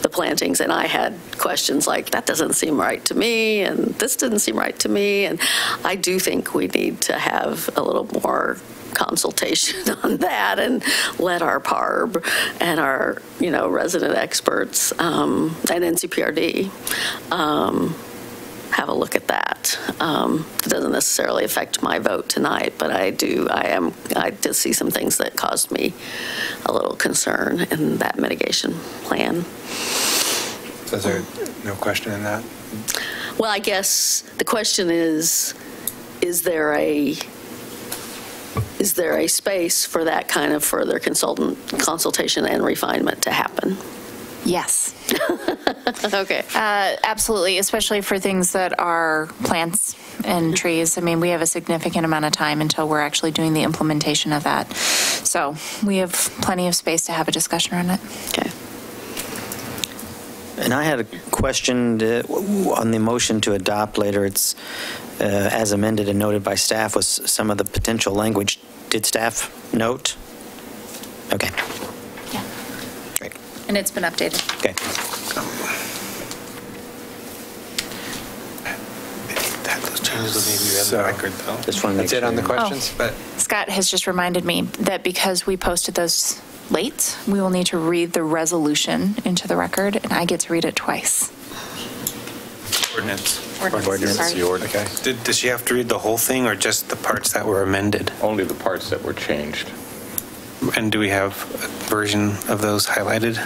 the plantings, and I had questions like, that doesn't seem right to me, and this didn't seem right to me, and I do think we need to have a little more consultation on that and let our PARB and our resident experts and NCPRD have a look at that. It doesn't necessarily affect my vote tonight, but I did see some things that caused me a little concern in that mitigation plan. So is there no question in that? Well, I guess the question is there a space for that kind of further consultation and refinement to happen? Yes. Okay. Absolutely, especially for things that are plants and trees. I mean, we have a significant amount of time until we're actually doing the implementation of that. So we have plenty of space to have a discussion on it. Okay. And I had a question on the motion to adopt later. It's as amended and noted by staff was some of the potential language. Did staff note? Okay. Yeah. Great. And it's been updated. Okay. Those changes will maybe read in the record, though. Just want to make That's it sure. on the questions? Oh. But Scott has just reminded me that because we posted those late, we will need to read the resolution into the record, and I get to read it twice. Ordinance. Sorry. Okay. Does she have to read the whole thing or just the parts that were amended? Only the parts that were changed. And do we have a version of those highlighted?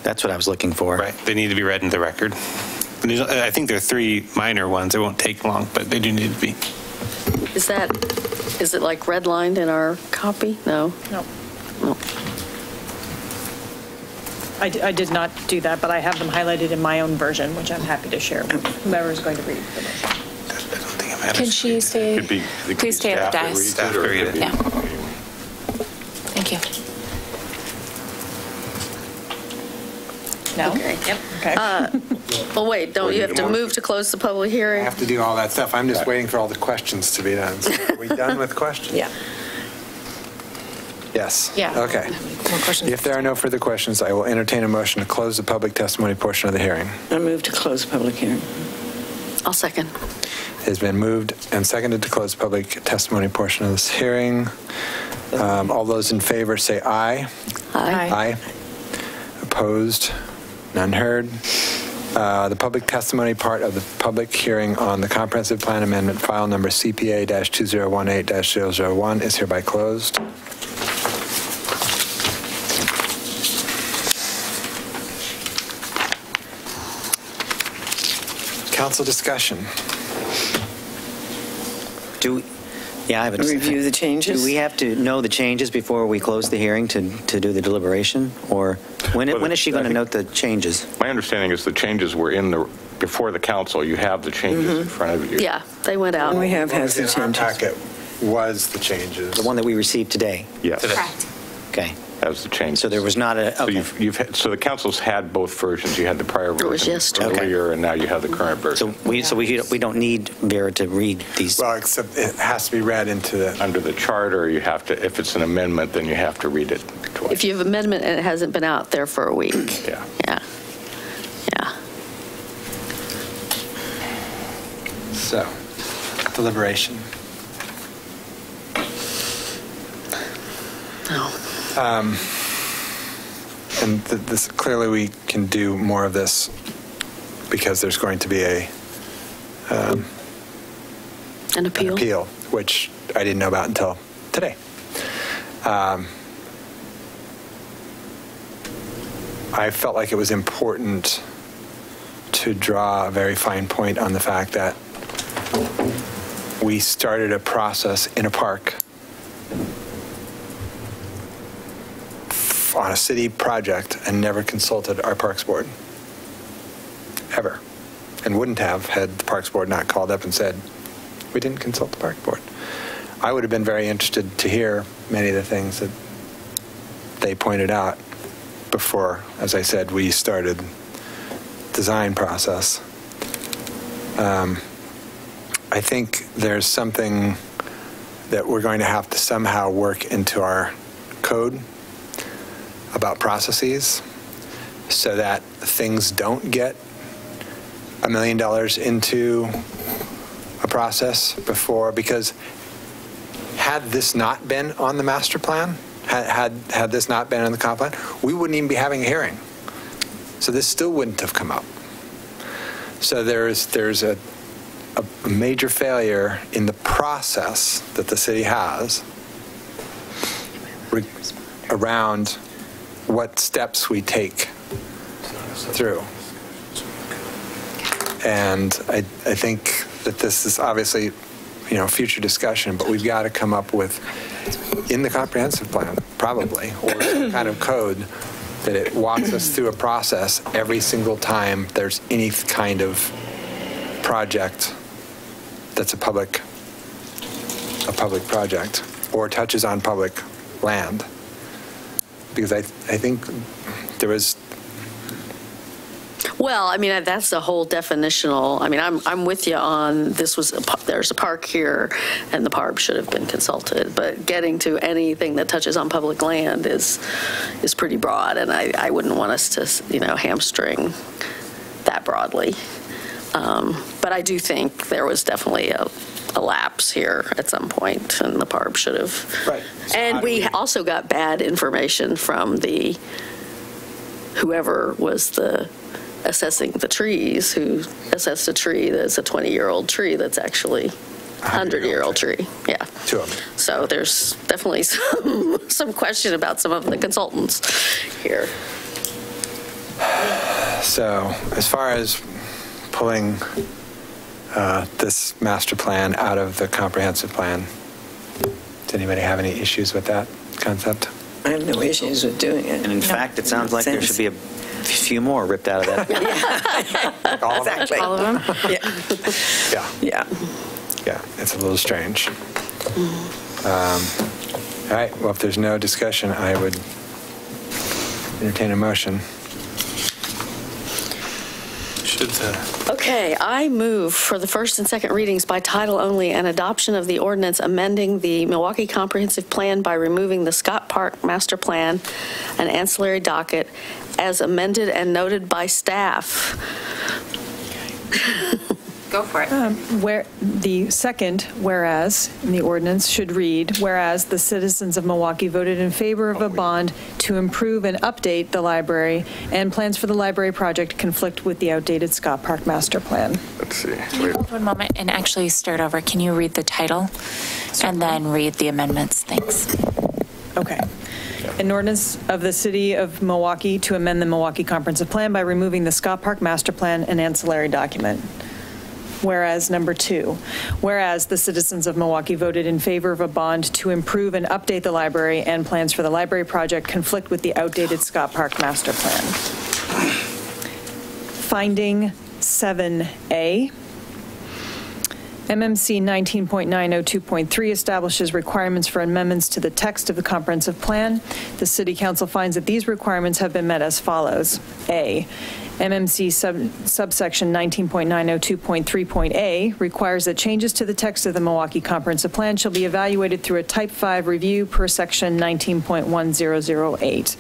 That's what I was looking for. Right. They need to be read into the record. I think there are 3 minor ones. It won't take long, but they do need to be. Is it like redlined in our copy? No. No. No. I did not do that, but I have them highlighted in my own version, which I'm happy to share with whomever is going to read the motion. I don't think I'm Can she stay? Please stay at the dais. Staff to read it. Yeah. Thank you. No? Okay. Yep. Okay. Well, wait, don't you have to move to close the public I hearing? have to do all that stuff. I'm just waiting for all the questions to be done. So are we done with questions? Yeah. Yes. Yeah. Okay. More questions? If there are no further questions, I will entertain a motion to close the public testimony portion of the hearing. I move to close the public hearing. I'll second. It has been moved and seconded to close the public testimony portion of this hearing. All those in favor say aye. Aye. Aye. Opposed? None heard. The public testimony part of the public hearing on the comprehensive plan amendment, file number CPA-2018-001 is hereby closed. Council discussion. I have a Review the changes? Do we have to know the changes before we close the hearing to do the deliberation? Or when is she going to note the changes? My understanding is the changes were before the council. You have the changes in front of you. Yeah, they went out. We have had the changes. Packet was the changes. The one that we received today? Yes. Correct. Okay. has the changes. So there was not a, okay. So the council's had both versions. You had the prior version was yesterday. earlier, and now you have the current version. So we don't need Vera to read these. Well, except it has to be read into the... Under the charter, you have to, if it's an amendment, then you have to read it twice. If you have amendment and it hasn't been out there for a week. Yeah. Yeah. Yeah. So, deliberation. And this clearly we can do more of this because there's going to be an appeal, which I didn't know about until today. I felt like it was important to draw a very fine point on the fact that we started a process in a park on a city project and never consulted our Parks Board, ever, and wouldn't have had the Parks Board not called up and said, we didn't consult the Parks Board. I would have been very interested to hear many of the things that they pointed out before, as I said, we started design process. I think there's something that we're going to have to somehow work into our code about processes so that things don't get $1 million into a process before, because had this not been on the master plan, had this not been in the comp plan, we wouldn't even be having a hearing. So this still wouldn't have come up. So there's a major failure in the process that the city has around what steps we take through. And I think that this is obviously, future discussion, but we've got to come up with, in the comprehensive plan, probably, or some kind of code that it walks us through a process every single time there's any kind of project that's a public project or touches on public land. Because I think there was... Well, I mean, that's the whole definitional. I mean, I'm with you on this there's a park here and the PARB should have been consulted, but getting to anything that touches on public land is pretty broad, and I wouldn't want us to, hamstring that broadly. But I do think there was definitely a lapse here at some point, and the PARB should have. Right. So and we also got bad information from whoever was assessing the trees, who assessed a tree that's a 20-year-old tree that's actually a 100-year-old tree. Yeah. Two of them. So there's definitely some question about some of the consultants here. So as far as pulling this master plan out of the comprehensive plan, does anybody have any issues with that concept? I have no issues with doing it. And in fact, it sounds like there should be a few more ripped out of that. All of them? Exactly. All of them? Yeah. Yeah, it's a little strange. All right, well, if there's no discussion, I would entertain a motion. Okay, I move for the first and second readings by title only and adoption of the ordinance amending the Milwaukie Comprehensive Plan by removing the Scott Park Master Plan and ancillary docket as amended and noted by staff. Go for it. Where the second whereas in the ordinance should read, whereas the citizens of Milwaukie voted in favor of a bond to improve and update the library, and plans for the library project conflict with the outdated Scott Park Master Plan. Let's see. Can you hold 1 moment and actually start over? Can you read the title and then read the amendments? Thanks. Okay. An ordinance of the City of Milwaukie to amend the Milwaukie Comprehensive Plan by removing the Scott Park Master Plan and ancillary document. Whereas number 2, whereas the citizens of Milwaukie voted in favor of a bond to improve and update the library, and plans for the library project conflict with the outdated Scott Park Master Plan. Finding 7A. MMC 19.902.3 establishes requirements for amendments to the text of the comprehensive plan. The City Council finds that these requirements have been met as follows. A, MMC subsection 19.902.3.a requires that changes to the text of the Milwaukie Comprehensive Plan shall be evaluated through a Type 5 review per section 19.1008.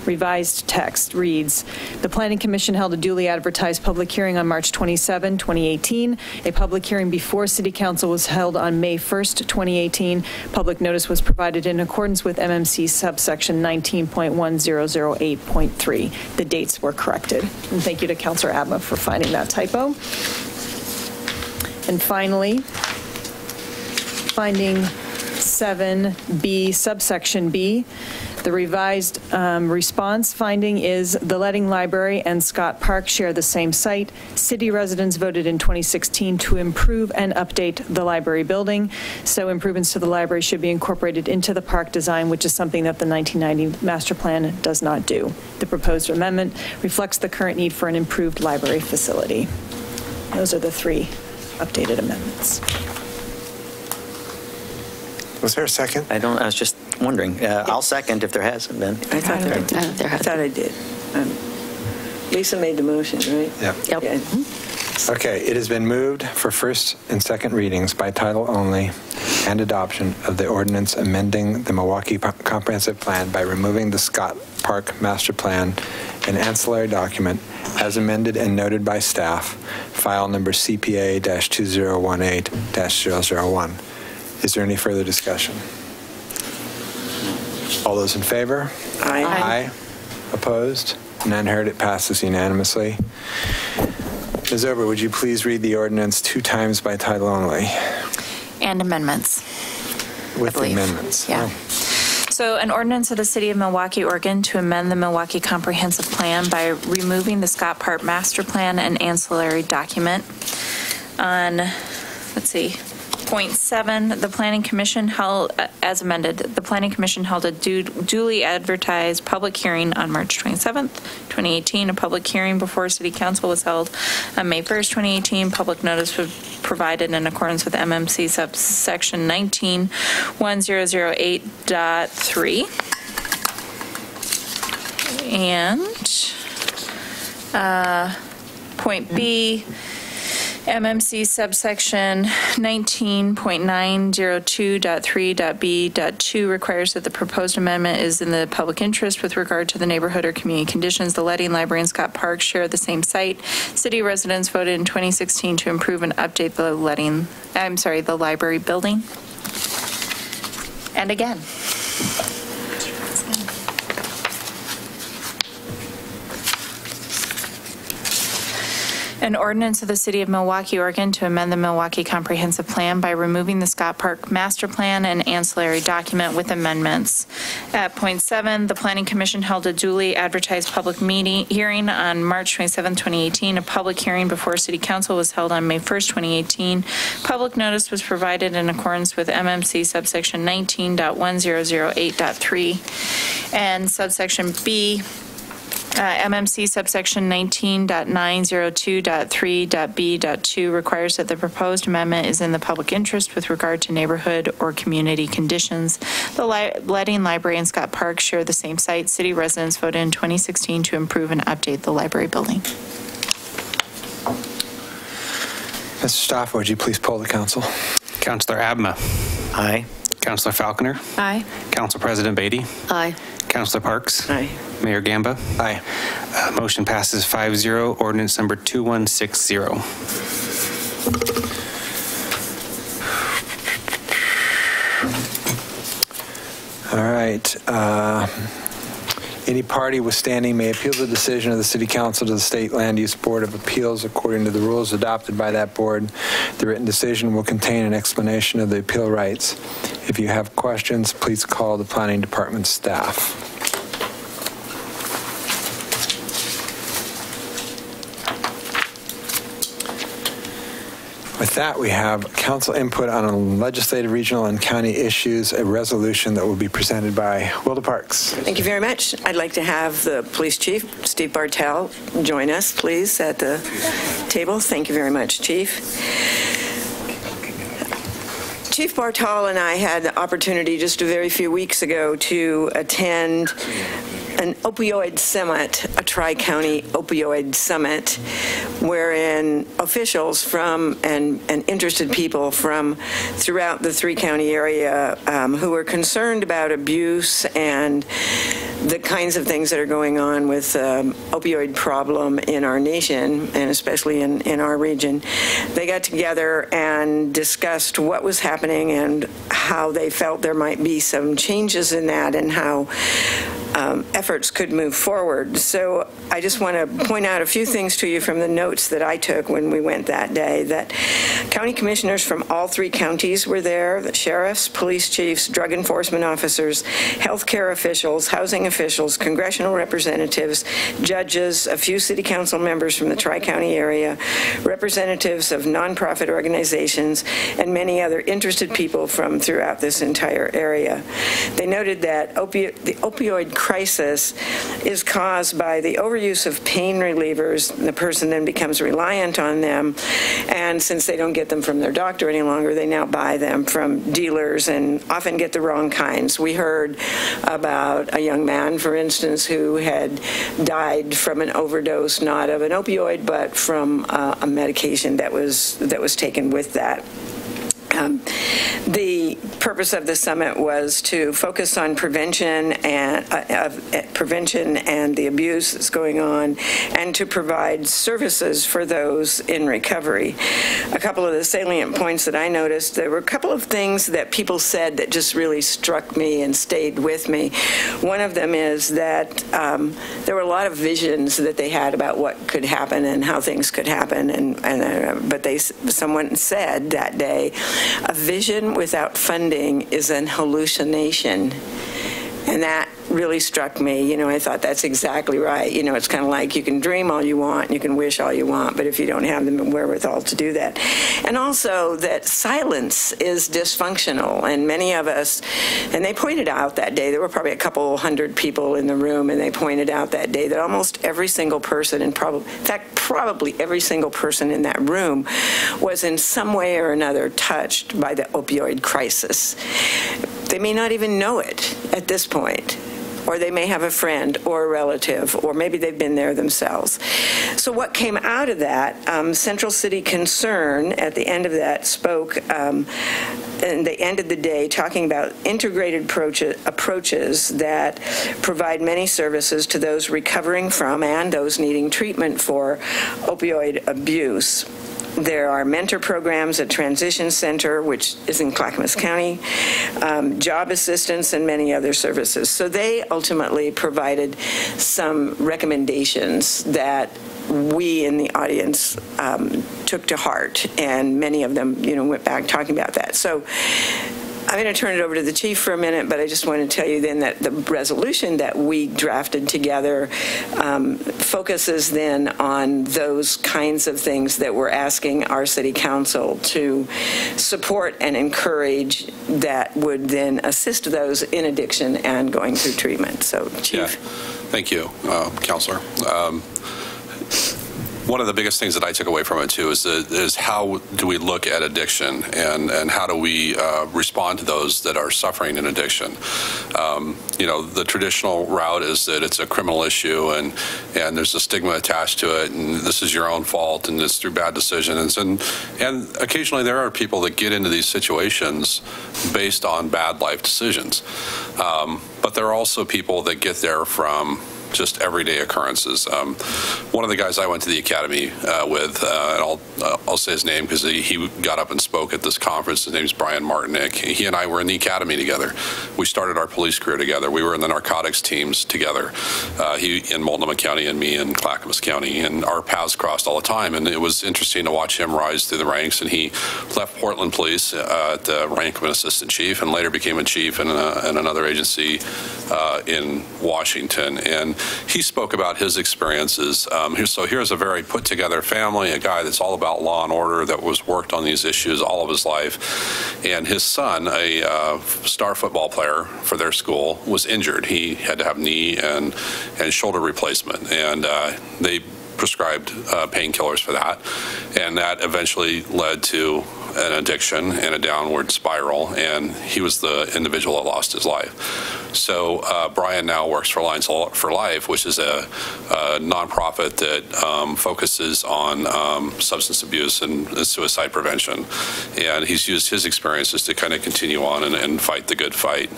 Revised text reads, the Planning Commission held a duly advertised public hearing on March 27, 2018. A public hearing before City Council was held on May 1st, 2018. Public notice was provided in accordance with MMC subsection 19.1008.3. The dates were corrected. And thank you to Councilor Abma for finding that typo. And finally, finding 7B, subsection B, the revised response finding is the Letting Library and Scott Park share the same site. City residents voted in 2016 to improve and update the library building. So improvements to the library should be incorporated into the park design, which is something that the 1990 master plan does not do. The proposed amendment reflects the current need for an improved library facility. Those are the three updated amendments. Was there a second? I was just wondering. I'll second if there hasn't been. I thought I did. Lisa made the motion, right? Yep. Yeah. Okay, it has been moved for first and second readings by title only and adoption of the ordinance amending the Milwaukie Comprehensive Plan by removing the Scott Park Master Plan and ancillary document as amended and noted by staff, file number CPA-2018-001. Is there any further discussion? All those in favor? Aye. Aye. Opposed? None heard. It passes unanimously. Ms. Ober, would you please read the ordinance 2 times by title only? And amendments. With the amendments. Yeah. So an ordinance of the City of Milwaukie, Oregon to amend the Milwaukie Comprehensive Plan by removing the Scott Park Master Plan and ancillary document. On, let's see, Point 7, the Planning Commission held, as amended, the Planning Commission held a duly advertised public hearing on March 27th, 2018. A public hearing before City Council was held on May 1st, 2018. Public notice was provided in accordance with MMC subsection 19.1008.3. And point B, MMC subsection 19.902.3.b.2 requires that the proposed amendment is in the public interest with regard to the neighborhood or community conditions. The Letting Library and Scott Park share the same site. City residents voted in 2016 to improve and update the library building. And again. An ordinance of the City of Milwaukie, Oregon to amend the Milwaukie Comprehensive Plan by removing the Scott Park Master Plan and ancillary document with amendments. At point 7, the Planning Commission held a duly advertised public hearing on March 27, 2018. A public hearing before City Council was held on May 1st, 2018. Public notice was provided in accordance with MMC subsection 19.1008.3 and subsection B, MMC subsection 19.902.3.b.2 requires that the proposed amendment is in the public interest with regard to neighborhood or community conditions. The Letting Library and Scott Park share the same site. City residents voted in 2016 to improve and update the library building. Mr. Stauffer, would you please poll the council? Councilor Abma. Aye. Councilor Falconer. Aye. Council President Beatty. Aye. Councilor Parks. Aye. Mayor Gamba. Aye. Motion passes 5-0. Ordinance number 2160. All right. Any party withstanding may appeal the decision of the City Council to the State Land Use Board of Appeals according to the rules adopted by that board. The written decision will contain an explanation of the appeal rights. If you have questions, please call the Planning Department staff. With that, we have council input on legislative, regional, and county issues, a resolution that will be presented by Wilda Parks. Thank you very much. I'd like to have the police chief, Steve Bartell, join us, please, at the table. Thank you very much, Chief. Chief Bartol and I had the opportunity just a very few weeks ago to attend an opioid summit, a tri-county opioid summit, wherein officials from and interested people from throughout the three-county area who are concerned about abuse and the kinds of things that are going on with opioid problem in our nation, and especially in our region, they got together and discussed what was happening and how they felt there might be some changes in that and how efforts could move forward. So I just want to point out a few things to you from the notes that I took when we went that day, that county commissioners from all three counties were there, the sheriffs, police chiefs, drug enforcement officers, healthcare officials, housing officials, congressional representatives, judges, a few city council members from the tri-county area, representatives of nonprofit organizations, and many other interested people from throughout this entire area. They noted that the opioid crisis is caused by the overuse of pain relievers. The person then becomes reliant on them, and since they don't get them from their doctor any longer, they now buy them from dealers and often get the wrong kinds. We heard about a young man, for instance, who had died from an overdose, not of an opioid, but from a medication that was taken with that. The purpose of the summit was to focus on prevention and the abuse that's going on, and to provide services for those in recovery. A couple of the salient points that I noticed, there were a couple of things that people said that just really struck me and stayed with me. One of them is that there were a lot of visions that they had about what could happen and how things could happen, but someone said that day, a vision without funding is an hallucination. And that really struck me. I thought that's exactly right. It's kind of like you can dream all you want, you can wish all you want, but if you don't have the wherewithal to do that. And also that silence is dysfunctional, and many of us, and they pointed out that day, there were probably a couple hundred people in the room, and they pointed out that day that almost every single person, and probably every single person in that room was in some way or another touched by the opioid crisis. They may not even know it at this point, or they may have a friend or a relative, or maybe they've been there themselves. So what came out of that, Central City Concern at the end of that spoke, and they ended the day talking about integrated approaches that provide many services to those recovering from and those needing treatment for opioid abuse. There are mentor programs at Transition Center, which is in Clackamas County, job assistance, and many other services. So they ultimately provided some recommendations that we in the audience took to heart, and many of them, went back talking about that. So I'm going to turn it over to the chief for a minute, but I just want to tell you then that the resolution that we drafted together focuses then on those kinds of things that we're asking our city council to support and encourage, that would then assist those in addiction and going through treatment. So, Chief. Yeah. Thank you, Counselor. One of the biggest things that I took away from it, too, is how do we look at addiction, and how do we respond to those that are suffering in addiction. The traditional route is that it's a criminal issue, and there's a stigma attached to it, and this is your own fault, and it's through bad decisions. And occasionally there are people that get into these situations based on bad life decisions. But there are also people that get there from just everyday occurrences. One of the guys I went to the academy with, and I'll say his name because he got up and spoke at this conference. His name's Brian Martinick. He and I were in the academy together. We started our police career together. We were in the narcotics teams together. He in Multnomah County and me in Clackamas County, and our paths crossed all the time. And it was interesting to watch him rise through the ranks. And he left Portland Police at the rank of an assistant chief, and later became a chief in another agency in Washington. And he spoke about his experiences. So here's a very put-together family, a guy that's all about law and order, that was worked on these issues all of his life. And his son, a star football player for their school, was injured. He had to have knee and shoulder replacement, and they prescribed painkillers for that, and that eventually led to an addiction and a downward spiral, and he was the individual that lost his life. So Brian now works for Lines for Life, which is a nonprofit that focuses on substance abuse and suicide prevention. And he's used his experiences to kind of continue on and fight the good fight.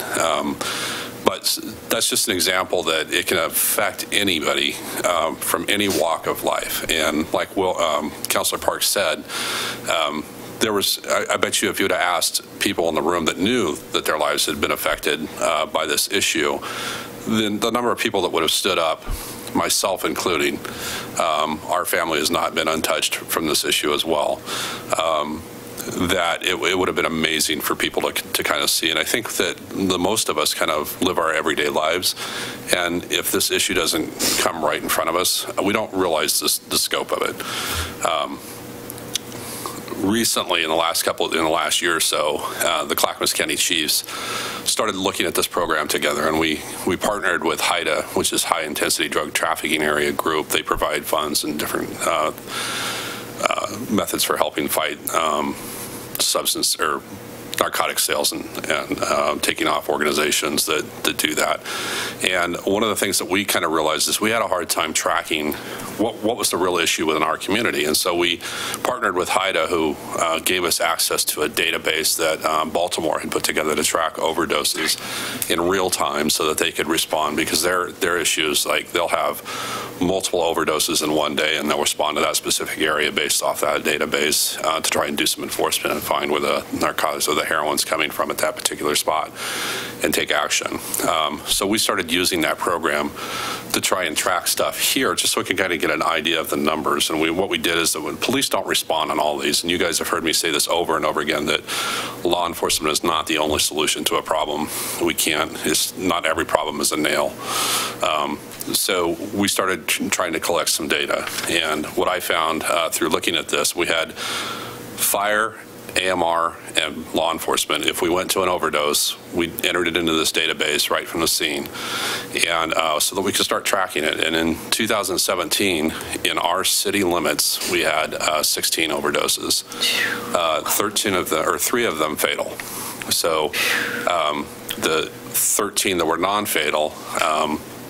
But that's just an example that it can affect anybody from any walk of life. And like Councilor Parks said, there was, I bet you if you would have asked people in the room that knew that their lives had been affected by this issue, then the number of people that would have stood up, myself including, our family has not been untouched from this issue as well. That it would have been amazing for people to kind of see. And I think that the most of us kind of live our everyday lives. And if this issue doesn't come right in front of us, we don't realize the scope of it. Recently, in the last year or so, the Clackamas County Chiefs started looking at this program together, and we partnered with HIDA, which is High Intensity Drug Trafficking Area Group. They provide funds and different methods for helping fight substance or narcotic sales and taking off organizations that do that. And one of the things that we kind of realized is we had a hard time tracking what was the real issue within our community. And so we partnered with HIDA, who gave us access to a database that Baltimore had put together to track overdoses in real time so that they could respond, because their issues, like they'll have multiple overdoses in one day and they'll respond to that specific area based off that database to try and do some enforcement and find where the narcotics or the heroin's coming from at that particular spot and take action. So we started using that program to try and track stuff here just so we can kind of get an idea of the numbers. And what we did is that when police don't respond on all these, and you guys have heard me say this over and over again, that law enforcement is not the only solution to a problem. Not every problem is a nail. So we started trying to collect some data. And what I found through looking at this, we had fire, AMR, and law enforcement. If we went to an overdose, we entered it into this database right from the scene, and so that we could start tracking it. And in 2017, in our city limits, we had 16 overdoses, 3 of them fatal. So the 13 that were non-fatal,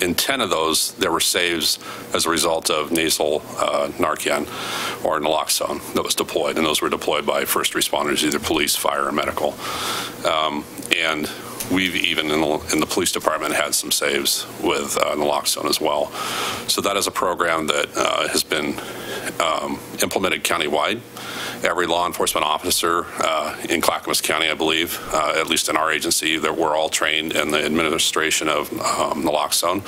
in 10 of those, there were saves as a result of nasal Narcan or naloxone that was deployed, and those were deployed by first responders, either police, fire, or medical. And we've even in the police department had some saves with naloxone as well. So that is a program that has been implemented countywide. Every law enforcement officer in Clackamas County, I believe, at least in our agency, that we're all trained in the administration of naloxone.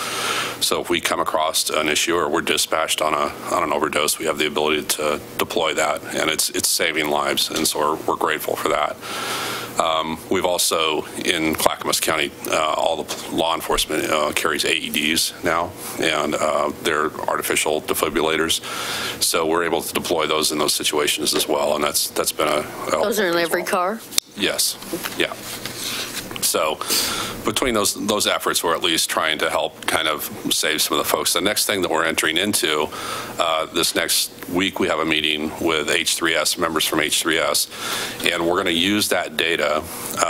So if we come across an issue or we're dispatched on an overdose, we have the ability to deploy that, and it's saving lives, and so we're grateful for that. We've also, in Clackamas County, all the law enforcement carries AEDs now, and they're artificial defibrillators. So we're able to deploy those in those situations as well, and that's been a those are in every car? Yes. Yeah. So between those efforts, we're at least trying to help kind of save some of the folks. The next thing that we're entering into this next week, we have a meeting with H3S, members from H3S, and we're going to use that data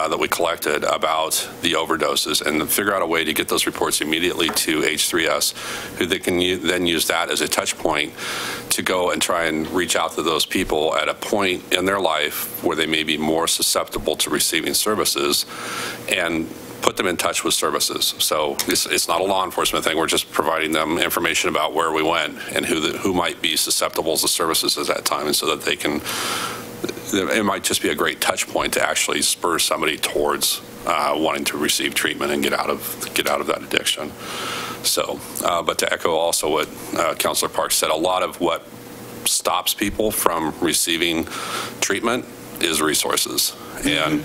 that we collected about the overdoses and figure out a way to get those reports immediately to H3S, who they can then use that as a touch point to go and try and reach out to those people at a point in their life where they may be more susceptible to receiving services, and put them in touch with services. So it's not a law enforcement thing. We're just providing them information about where we went and who might be susceptible to services at that time, and so that they can. It might just be a great touch point to actually spur somebody towards wanting to receive treatment and get out of that addiction. So, but to echo also what Councilor Parks said, a lot of what stops people from receiving treatment is resources. And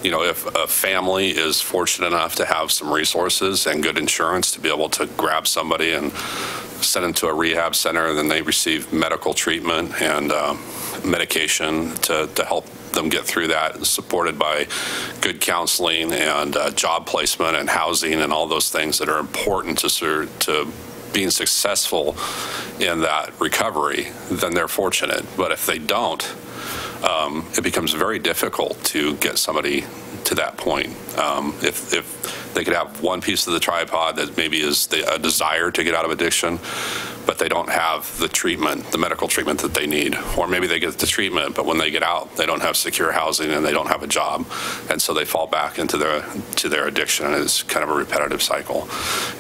if a family is fortunate enough to have some resources and good insurance to be able to grab somebody and send them to a rehab center, and then they receive medical treatment and medication to help them get through that, supported by good counseling and job placement and housing and all those things that are important to being successful in that recovery, then they're fortunate. But if they don't, it becomes very difficult to get somebody to that point. If they could have one piece of the tripod that maybe is a desire to get out of addiction, but they don't have the treatment, the medical treatment that they need. Or maybe they get the treatment, but when they get out, they don't have secure housing and they don't have a job. And so they fall back into their addiction, and it's kind of a repetitive cycle.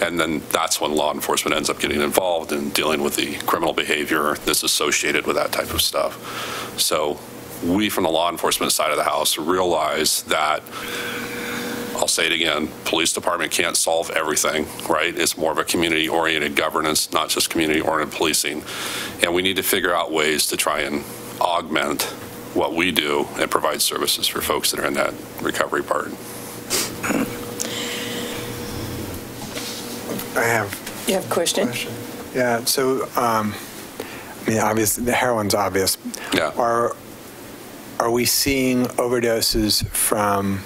And then that's when law enforcement ends up getting involved in dealing with the criminal behavior that's associated with that type of stuff. So we, from the law enforcement side of the house, realize that, I'll say it again, police department can't solve everything, right? It's more of a community-oriented governance, not just community-oriented policing. And we need to figure out ways to try and augment what we do and provide services for folks that are in that recovery part. You have a question? Yeah, so, I mean, obviously, the heroin's obvious. Yeah. Are we seeing overdoses from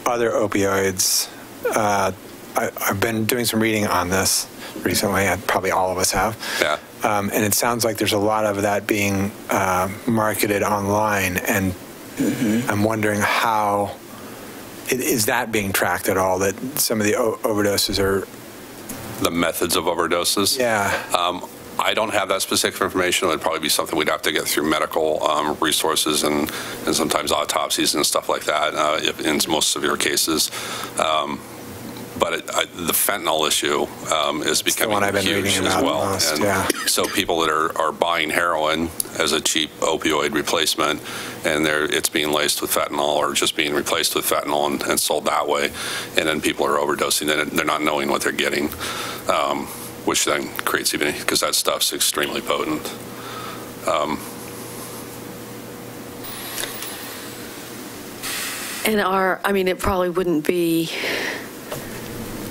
other opioids? I've been doing some reading on this recently, and probably all of us have. Yeah. And it sounds like there's a lot of that being marketed online, and I'm wondering how is that being tracked at all, that some of the overdoses are... The methods of overdoses? Yeah. I don't have that specific information. It would probably be something we'd have to get through medical resources and sometimes autopsies and stuff like that in most severe cases. But the fentanyl issue is becoming huge as well. And so people that are buying heroin as a cheap opioid replacement, and it's being laced with fentanyl or just being replaced with fentanyl and sold that way. And then people are overdosing and they're not knowing what they're getting. Which then creates even, because that stuff's extremely potent. And I mean, it probably wouldn't be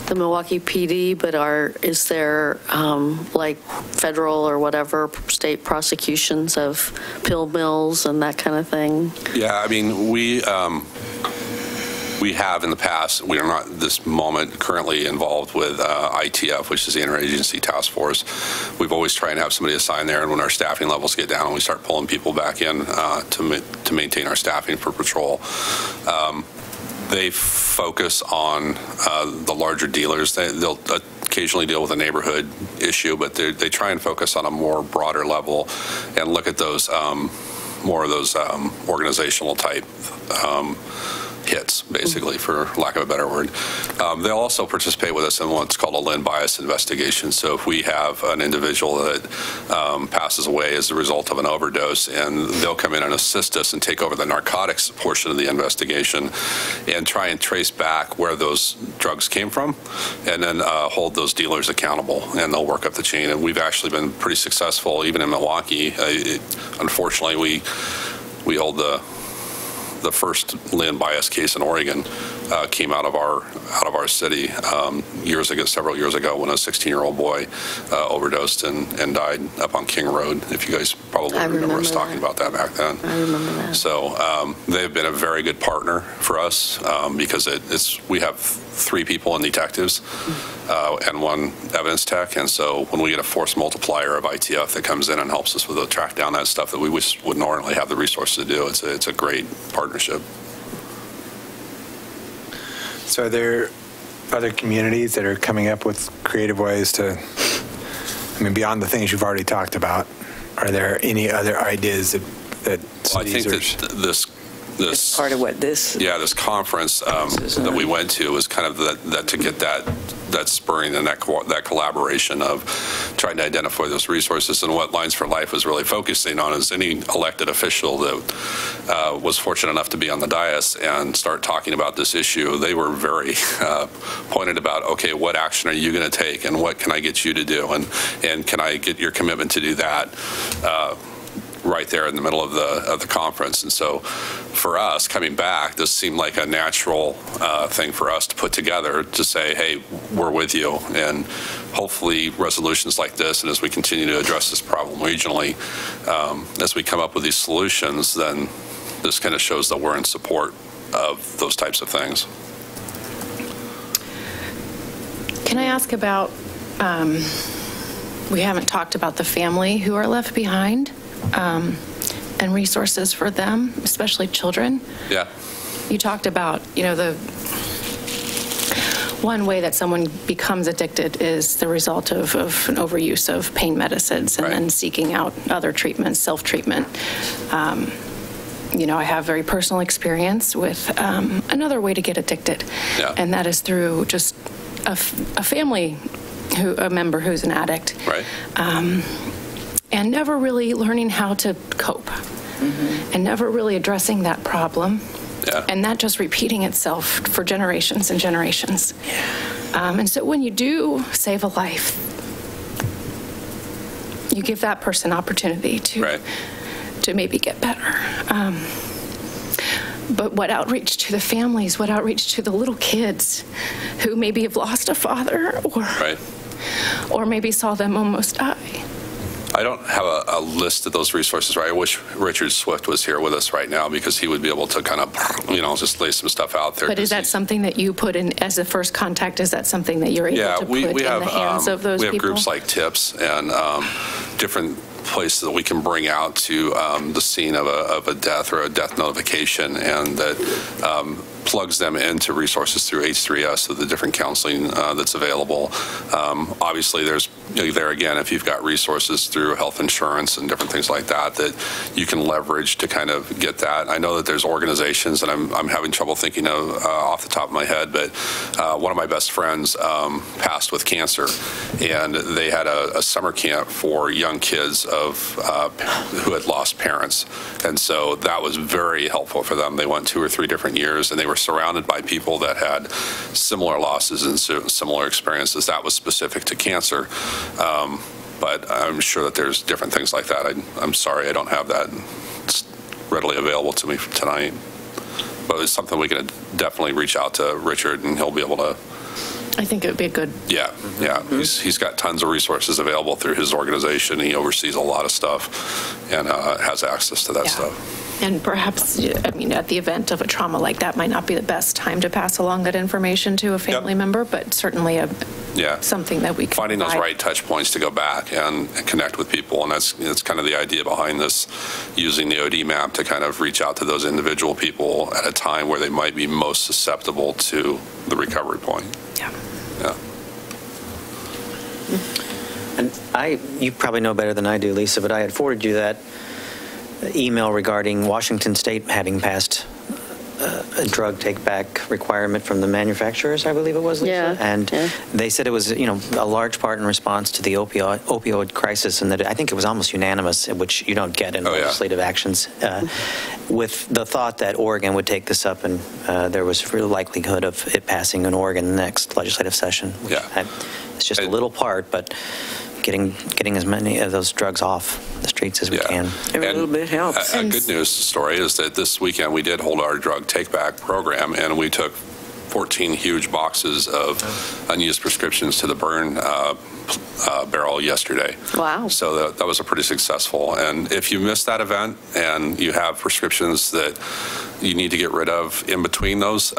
the Milwaukie PD, but is there like federal or whatever state prosecutions of pill mills and that kind of thing? Yeah, I mean, we have in the past. We are not this moment currently involved with ITF, which is the Interagency Task Force. We've always tried to have somebody assigned there, and when our staffing levels get down, we start pulling people back in to maintain our staffing for patrol. They focus on the larger dealers. They'll occasionally deal with a neighborhood issue, but they try and focus on a more broader level and look at those more of those organizational type hits, basically, for lack of a better word. They'll also participate with us in what's called a Lynn bias investigation. So if we have an individual that passes away as a result of an overdose, and they'll come in and assist us and take over the narcotics portion of the investigation and try and trace back where those drugs came from, and then hold those dealers accountable, and they'll work up the chain. And we've actually been pretty successful, even in Milwaukie. Unfortunately, we hold the first Lynn bias case in Oregon came out of our city several years ago, when a 16-year-old boy overdosed and died up on King Road. If you guys probably remember us talking about that back then. I remember that. So they've been a very good partner for us because we have 3 people in detectives and 1 evidence tech, and so when we get a force multiplier of ITF that comes in and helps us with track down that stuff that we wouldn't normally have the resources to do, it's a great partnership. So are there other communities that are coming up with creative ways to, I mean, beyond the things you've already talked about, are there any other ideas that I think that this part of what this conference that we went to was kind of that to get that spurring and that collaboration of trying to identify those resources. And what Lines for Life was really focusing on is any elected official that was fortunate enough to be on the dais and start talking about this issue. They were very pointed about, okay, what action are you going to take, and what can I get you to do, and can I get your commitment to do that right there in the middle of the conference. And so for us, coming back, this seemed like a natural thing for us to put together to say, hey, we're with you. And hopefully resolutions like this, and as we continue to address this problem regionally, as we come up with these solutions, then this kind of shows that we're in support of those types of things. Can I ask about, we haven't talked about the family who are left behind. and resources for them, especially children. Yeah. You talked about, the one way that someone becomes addicted is the result of an overuse of pain medicines and then seeking out other treatments, self-treatment. I have very personal experience with another way to get addicted, and that is through just a family, a member who's an addict, and never really learning how to cope, and never really addressing that problem. And that just repeating itself for generations and generations. And so when you do save a life, you give that person opportunity to maybe get better. But what outreach to the families, what outreach to the little kids who maybe have lost a father or maybe saw them almost die. I don't have a list of those resources, right? I wish Richard Swift was here with us right now because he would be able to kind of, just lay some stuff out there. But is that something that you put in as a first contact? Is that something that you're able to put in the hands of those people? We have groups like TIPS and different places that we can bring out to the scene of a death or a death notification, and that plugs them into resources through H3S of the different counseling that's available. Obviously, there's there again, if you've got resources through health insurance and different things like that that you can leverage to kind of get that. I know that there's organizations, and I'm having trouble thinking of off the top of my head, but one of my best friends passed with cancer, and they had a summer camp for young kids who had lost parents, and so that was very helpful for them. They went 2 or 3 different years, and they were surrounded by people that had similar losses and similar experiences. That was specific to cancer. But I'm sure that there's different things like that. I'm sorry I don't have that readily available to me tonight. But it's something we can definitely reach out to Richard, and he'll be able to. I think it would be a good. Yeah. He's got tons of resources available through his organization. He oversees a lot of stuff and has access to that stuff. And perhaps, at the event of a trauma like that might not be the best time to pass along that information to a family member, but certainly something that we can finding those right touch points to go back and connect with people, and that's kind of the idea behind this, using the OD map to kind of reach out to those individual people at a time where they might be most susceptible to the recovery point. Yeah. And you probably know better than I do, Lisa, but I had forwarded you that email regarding Washington State having passed a drug take-back requirement from the manufacturers, I believe it was, Lisa. They said it was, a large part in response to the opioid crisis, and that I think it was almost unanimous, which you don't get in legislative actions, with the thought that Oregon would take this up, and there was real likelihood of it passing in Oregon the next legislative session. It's just a little part, but getting as many of those drugs off the streets as we can. Every little bit helps. A good news story is that this weekend we did hold our drug take-back program, and we took 14 huge boxes of unused prescriptions to the burn barrel yesterday. Wow. So that was a pretty successful. And if you missed that event and you have prescriptions that you need to get rid of in between those,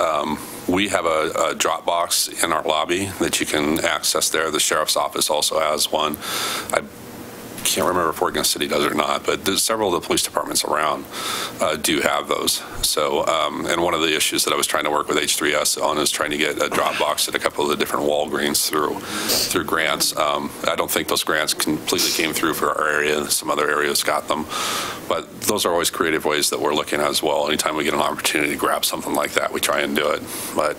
we have a drop box in our lobby that you can access there. The sheriff's office also has one. I can't remember if Oregon City does or not, but there's several of the police departments around do have those. So, and one of the issues that I was trying to work with H3S on is trying to get a drop box at a couple of the different Walgreens through grants. I don't think those grants completely came through for our area. Some other areas got them, but those are always creative ways that we're looking at as well. Anytime we get an opportunity to grab something like that, we try and do it. But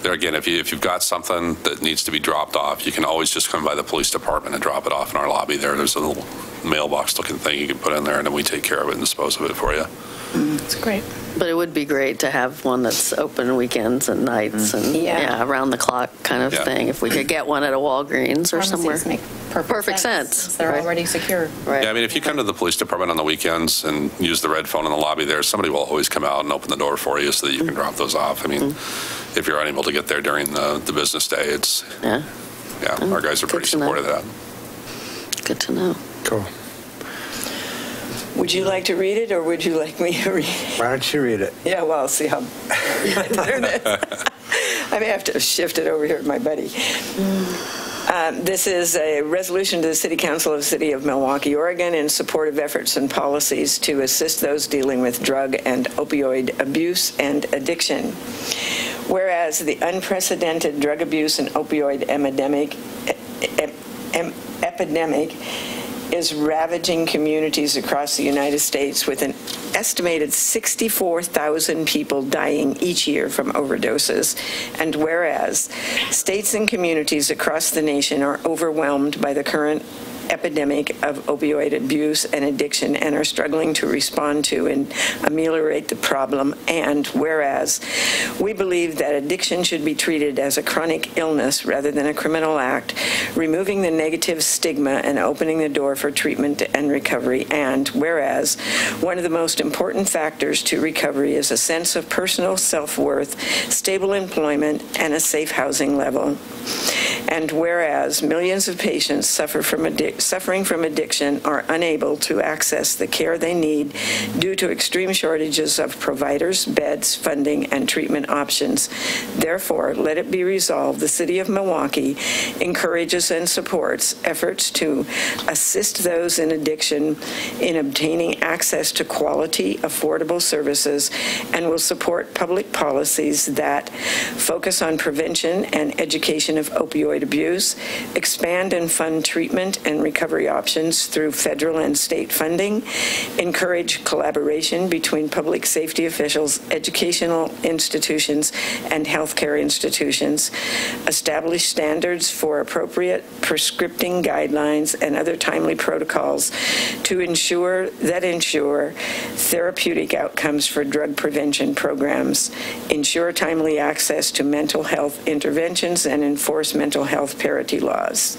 there again, if you've got something that needs to be dropped off, you can always just come by the police department and drop it off in our lobby there. There's a little mailbox looking thing you can put in there, and then we take care of it and dispose of it for you. That's great. But it would be great to have one that's open weekends and nights and around the clock kind of thing. If we could get one at a Walgreens or somewhere. Make perfect sense. They're already secure. Right. Yeah, I mean, if you come to the police department on the weekends and use the red phone in the lobby there, somebody will always come out and open the door for you so that you can drop those off. I mean, if you're unable to get there during the business day, it's our guys are pretty supportive of that. Good to know. Cool. Would you like to read it, or would you like me to read it? Why don't you read it? Yeah, well, I'll see how better it is. I may have to shift it over here to my buddy. This is a resolution to the City Council of the City of Milwaukie, Oregon, in support of efforts and policies to assist those dealing with drug and opioid abuse and addiction. Whereas the unprecedented drug abuse and opioid epidemic is ravaging communities across the United States, with an estimated 64,000 people dying each year from overdoses. And whereas states and communities across the nation are overwhelmed by the current epidemic of opioid abuse and addiction and are struggling to respond to and ameliorate the problem. And whereas we believe that addiction should be treated as a chronic illness rather than a criminal act, removing the negative stigma and opening the door for treatment and recovery. And whereas one of the most important factors to recovery is a sense of personal self-worth, stable employment, and a safe housing level. And whereas millions of patients suffering from addiction are unable to access the care they need due to extreme shortages of providers, beds, funding, and treatment options. Therefore, let it be resolved, the City of Milwaukie encourages and supports efforts to assist those in addiction in obtaining access to quality, affordable services, and will support public policies that focus on prevention and education of opioid abuse, expand and fund treatment and recovery options through federal and state funding, encourage collaboration between public safety officials, educational institutions, and healthcare institutions, establish standards for appropriate prescripting guidelines and other timely protocols to ensure therapeutic outcomes for drug prevention programs, ensure timely access to mental health interventions, and enforce mental health parity laws.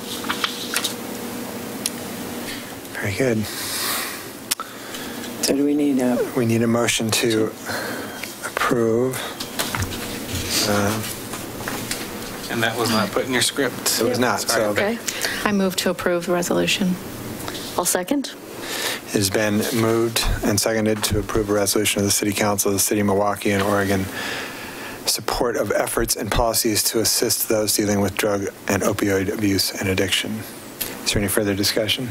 Very good. So do we need a... We need a motion to approve. And that was not put in your script. It was not. So Okay. I move to approve the resolution. I'll second. It has been moved and seconded to approve a resolution of the City Council of the City of Milwaukie and Oregon, support of efforts and policies to assist those dealing with drug and opioid abuse and addiction. Is there any further discussion?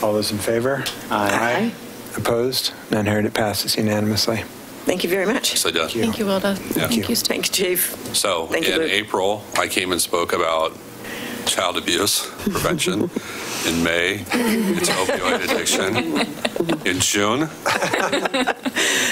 All those in favor? Aye. Opposed? None heard. It passes unanimously. Thank you very much. So done. Thank you, Wilda. Yeah. Thank you, Steve. Thank you, Chief. So Thank you, in Luke. April, I came and spoke about child abuse prevention. In May, it's opioid addiction. In June,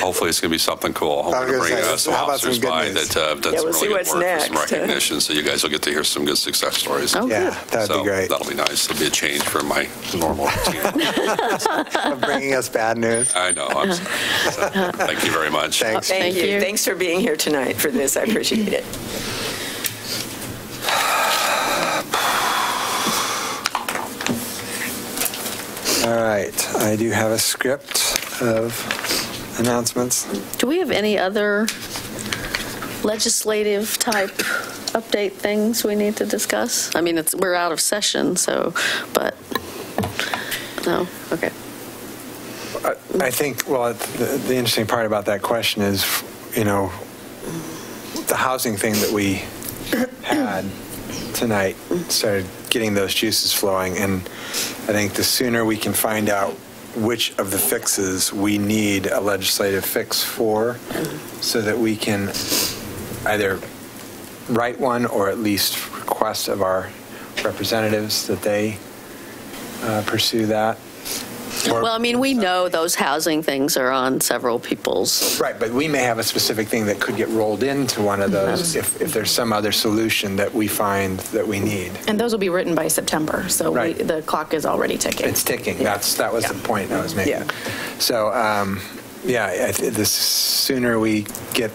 hopefully it's going to be something cool. I'm going to bring some officers by that have done some really good work for some recognition, so you guys will get to hear some good success stories. Oh, yeah, that would be great. That'll be nice. It'll be a change from my normal routine. Of bringing us bad news. I know. I'm sorry. So, thank you very much. Thanks. Thank you. Thanks for being here tonight for this. I appreciate it. All right. I do have a script of announcements. Do we have any other legislative type update things we need to discuss? I mean, we're out of session, so, but, no? Okay. I think, well, the interesting part about that question is, you know, the housing thing that we had tonight started getting those juices flowing, and I think the sooner we can find out which of the fixes we need a legislative fix for, so that we can either write one or at least request of our representatives that they pursue that. Well, I mean, we know those housing things are on several people's. Right, but we may have a specific thing that could get rolled into one of those if there's some other solution that we find that we need. And those will be written by September, so Right. the clock is already ticking. It's ticking. That was the point I was making. Yeah. So, the sooner we get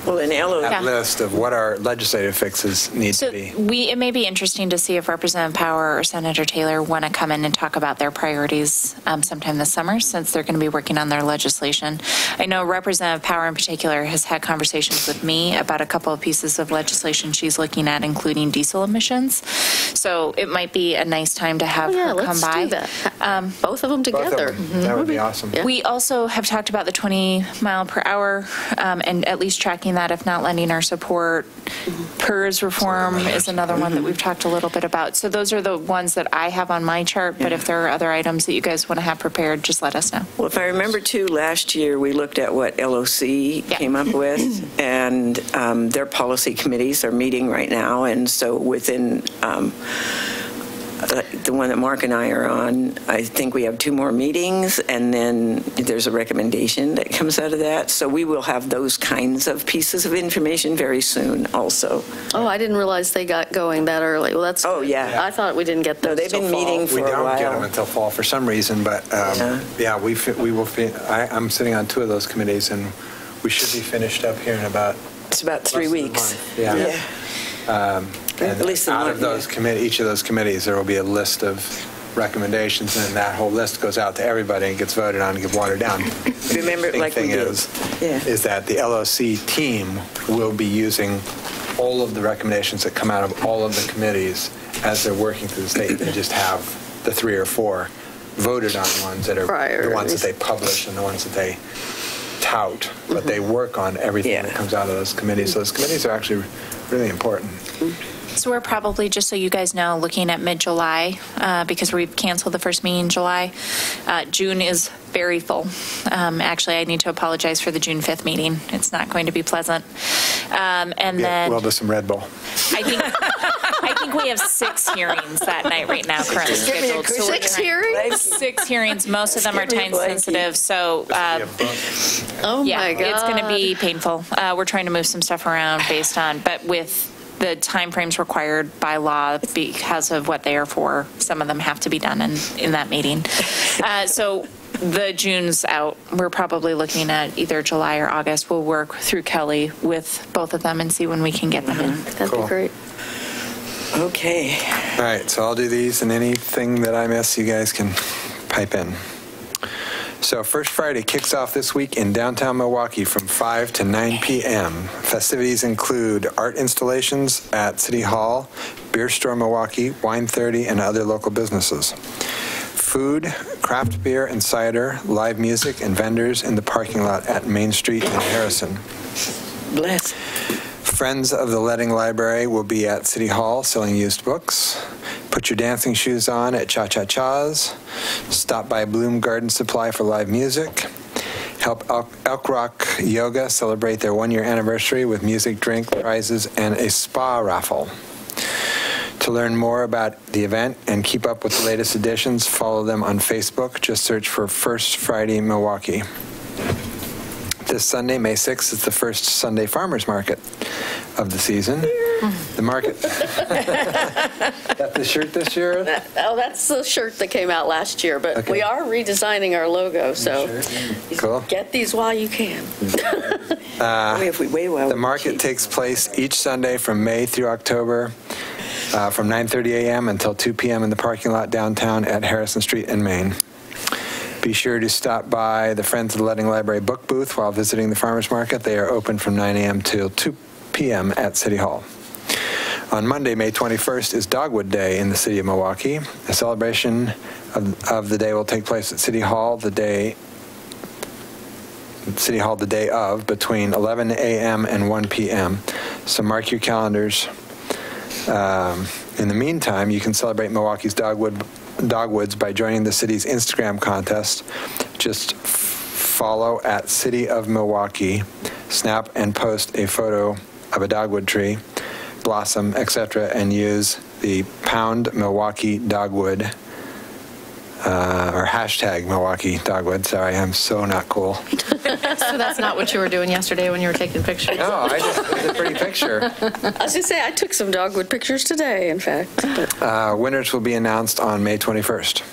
Well, in that list of what our legislative fixes need to be. It may be interesting to see if Representative Power or Senator Taylor want to come in and talk about their priorities sometime this summer, since they're going to be working on their legislation. I know Representative Power in particular has had conversations with me about a couple of pieces of legislation she's looking at, including diesel emissions. So it might be a nice time to have her come by. Do that. Both of them together. That would be awesome. Yeah. We also have talked about the 20 mile per hour and at least tracking that, if not lending our support. PERS reform is another one that we've talked a little bit about. So those are the ones that I have on my chart, but if there are other items that you guys want to have prepared, just let us know. Well, if I remember too, last year we looked at what LOC came up with, and their policy committees are meeting right now, and so within the one that Mark and I are on, I think we have 2 more meetings, and then there's a recommendation that comes out of that. So we will have those kinds of pieces of information very soon also. Oh, I didn't realize they got going that early. Well, that's. Oh, yeah. I thought we didn't get those. No, they've been meeting for a while. We don't get them until fall for some reason, but we will. I'm sitting on 2 of those committees, and we should be finished up here in about. It's about 3 weeks. Yeah. At least out of those each of those committees, there will be a list of recommendations, and that whole list goes out to everybody and gets voted on and gets watered down. Remember, the like thing we did. is that the LOC team will be using all of the recommendations that come out of all of the committees as they're working through the state, and just have the 3 or 4 voted on ones that are the ones that they publish and the ones that they tout, but they work on everything that comes out of those committees. So those committees are actually really important. So we're probably, just so you guys know, looking at mid-July because we've canceled the first meeting in July. June is very full. Actually, I need to apologize for the June 5th meeting. It's not going to be pleasant. Then we'll do some Red Bull. I think we have 6 hearings that night right now currently scheduled. So 6 hearings? 6 hearings. Most of them are time sensitive. So oh my God. It's going to be painful. We're trying to move some stuff around based on, but with the time frames required by law because of what they are for, some of them have to be done in that meeting. So the June's out. We're probably looking at either July or August. We'll work through Kelly with both of them and see when we can get them in. That'd be great. Okay. All right, so I'll do these, and anything that I miss, you guys can pipe in. So First Friday kicks off this week in downtown Milwaukee from 5 to 9 p.m. Festivities include art installations at City Hall, Beer Store Milwaukee, Wine 30, and other local businesses. Food, craft beer and cider, live music, and vendors in the parking lot at Main Street in Harrison. Bless. Friends of the Letting Library will be at City Hall selling used books. Put your dancing shoes on at Cha-Cha-Cha's. Stop by Bloom Garden Supply for live music. Help Elk Rock Yoga celebrate their 1-year anniversary with music, drink, prizes, and a spa raffle. To learn more about the event and keep up with the latest editions, follow them on Facebook. Just search for First Friday Milwaukee. This Sunday, May 6th, is the first Sunday farmers market of the season. The market. Got the shirt this year? That's the shirt that came out last year, but we are redesigning our logo, so cool. Get these while you can. The market takes place each Sunday from May through October from 9:30 a.m. until 2 p.m. in the parking lot downtown at Harrison Street and Main. Be sure to stop by the Friends of the Letting Library book booth while visiting the farmers market. They are open from 9 a.m. till 2 p.m. at City Hall. On Monday, May 21st, is Dogwood Day in the city of Milwaukee. A celebration of the day will take place at City Hall the day of between 11 a.m. and 1 p.m. So mark your calendars. In the meantime, you can celebrate Milwaukee's Dogwoods by joining the city's Instagram contest. Just follow at City of Milwaukee, snap and post a photo of a dogwood tree, blossom, etc., and use the #Milwaukee Dogwood or hashtag Milwaukee Dogwood. Sorry, I'm so not cool. So that's not what you were doing yesterday when you were taking pictures? No, it was a pretty picture. I was going to say, I took some dogwood pictures today, in fact. Winners will be announced on May 21st.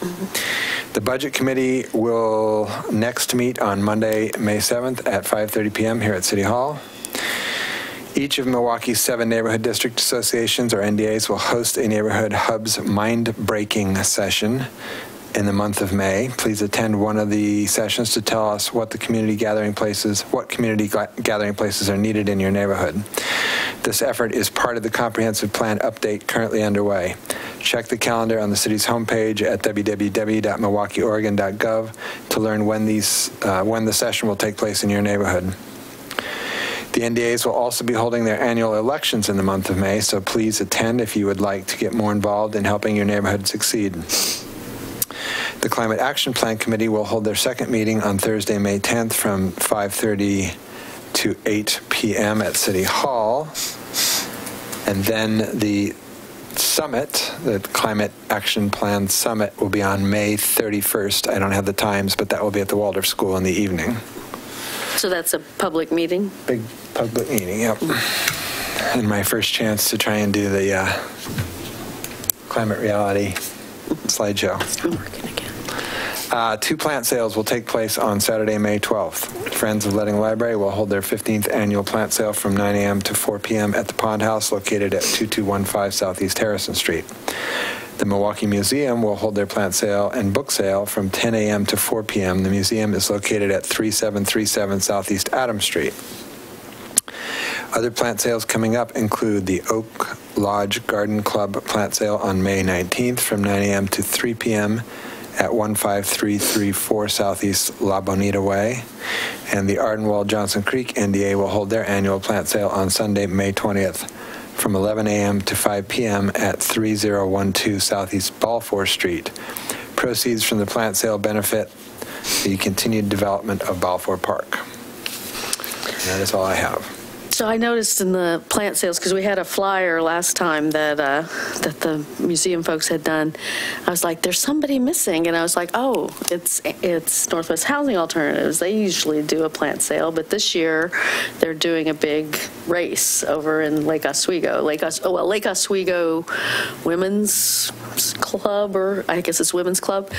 The Budget Committee will next meet on Monday, May 7th at 5:30 p.m. here at City Hall. Each of Milwaukee's 7 neighborhood district associations, or NDAs, will host a Neighborhood Hubs mind-breaking session in the month of May. Please attend one of the sessions to tell us what community gathering places are needed in your neighborhood. This effort is part of the comprehensive plan update currently underway. Check the calendar on the city's homepage at www.milwaukeeoregon.gov to learn when the session will take place in your neighborhood. The NDAs will also be holding their annual elections in the month of May, so please attend if you would like to get more involved in helping your neighborhood succeed. The Climate Action Plan Committee will hold their second meeting on Thursday, May 10th from 5:30 to 8 p.m. at City Hall. And then the summit, the Climate Action Plan Summit, will be on May 31st. I don't have the times, but that will be at the Waldorf School in the evening. So that's a public meeting? Big public meeting, yep. And my first chance to try and do the climate reality slideshow. It's not working again. 2 plant sales will take place on Saturday, May 12th. Friends of Reading Library will hold their 15th annual plant sale from 9 a.m. to 4 p.m. at the Pond House located at 2215 Southeast Harrison Street. The Milwaukie Museum will hold their plant sale and book sale from 10 a.m. to 4 p.m. The museum is located at 3737 Southeast Adams Street. Other plant sales coming up include the Oak Lodge Garden Club plant sale on May 19th from 9 a.m. to 3 p.m. at 15334 Southeast La Bonita Way. And the Ardenwald Johnson Creek NDA will hold their annual plant sale on Sunday, May 20th from 11 a.m. to 5 p.m. at 3012 Southeast Balfour Street. Proceeds from the plant sale benefit the continued development of Balfour Park. And that is all I have. So I noticed in the plant sales, because we had a flyer last time that that the museum folks had done, I was like, there's somebody missing. And I was like, oh, it's Northwest Housing Alternatives. They usually do a plant sale, but this year they're doing a big race over in Lake Oswego. Lake Oswego Women's Club, or I guess it's Women's Club,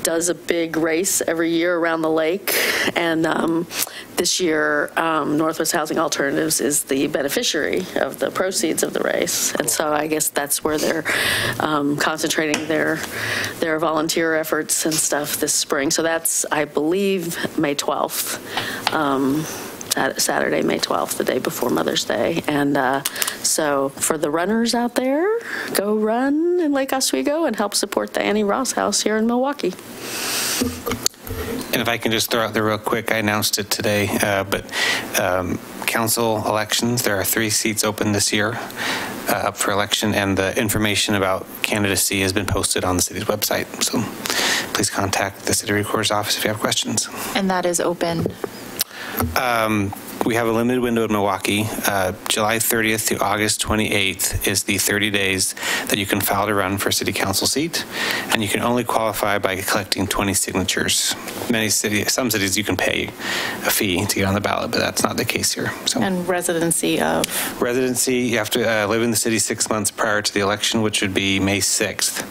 does a big race every year around the lake. And this year, Northwest Housing Alternatives is the beneficiary of the proceeds of the race. And so I guess that's where they're concentrating their volunteer efforts and stuff this spring. So that's, I believe, May 12th, Saturday, May 12th, the day before Mother's Day. And so for the runners out there, go run in Lake Oswego and help support the Annie Ross House here in Milwaukie. And if I can just throw out there real quick, I announced it today, but council elections, there are 3 seats open this year up for election, and the information about candidacy has been posted on the city's website. So please contact the city recorder's office if you have questions. And that is open? We have a limited window in Milwaukie. July 30th to August 28th is the 30 days that you can file to run for a city council seat, and you can only qualify by collecting 20 signatures. Some cities you can pay a fee to get on the ballot, but that's not the case here. So. And residency of? Residency, you have to live in the city 6 months prior to the election, which would be May 6th.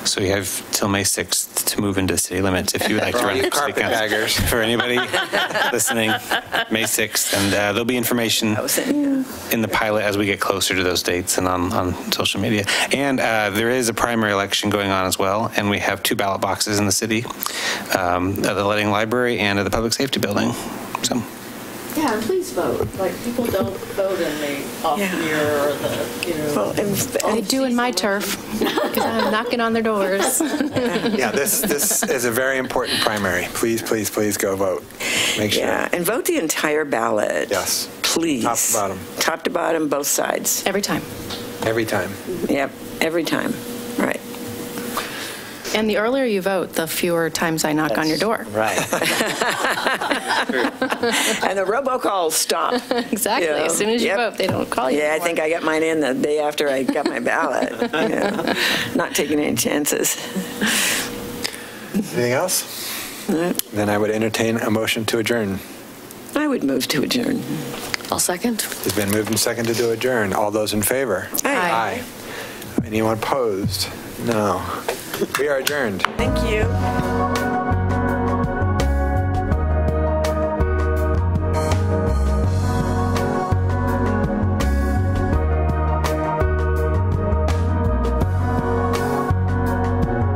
So you have till May 6th to move into city limits if you would like to run for city council. For anybody listening, May 6th. And there'll be information in the pilot as we get closer to those dates and on social media. And there is a primary election going on as well, and we have 2 ballot boxes in the city, at the Reading Library and at the Public Safety Building. So. Yeah, and please vote. Like, people don't vote in the off year or the, Well, they do in my turf, because I'm knocking on their doors. Yeah, this is a very important primary. Please, please, please go vote. Make sure. Yeah, and vote the entire ballot. Yes. Please. Top to bottom. Top to bottom, both sides. Every time. Every time. Yep, every time. Right. And the earlier you vote, the fewer times I knock on your door. Right. And the robocalls stop. Exactly. You know? As soon as you vote, they don't call you Yeah, anymore. I think I got mine in the day after I got my ballot. Not taking any chances. Anything else? Then I would entertain a motion to adjourn. I would move to adjourn. I'll second. It's been moved and seconded to adjourn. All those in favor? Aye. Anyone opposed? No. We are adjourned. Thank you.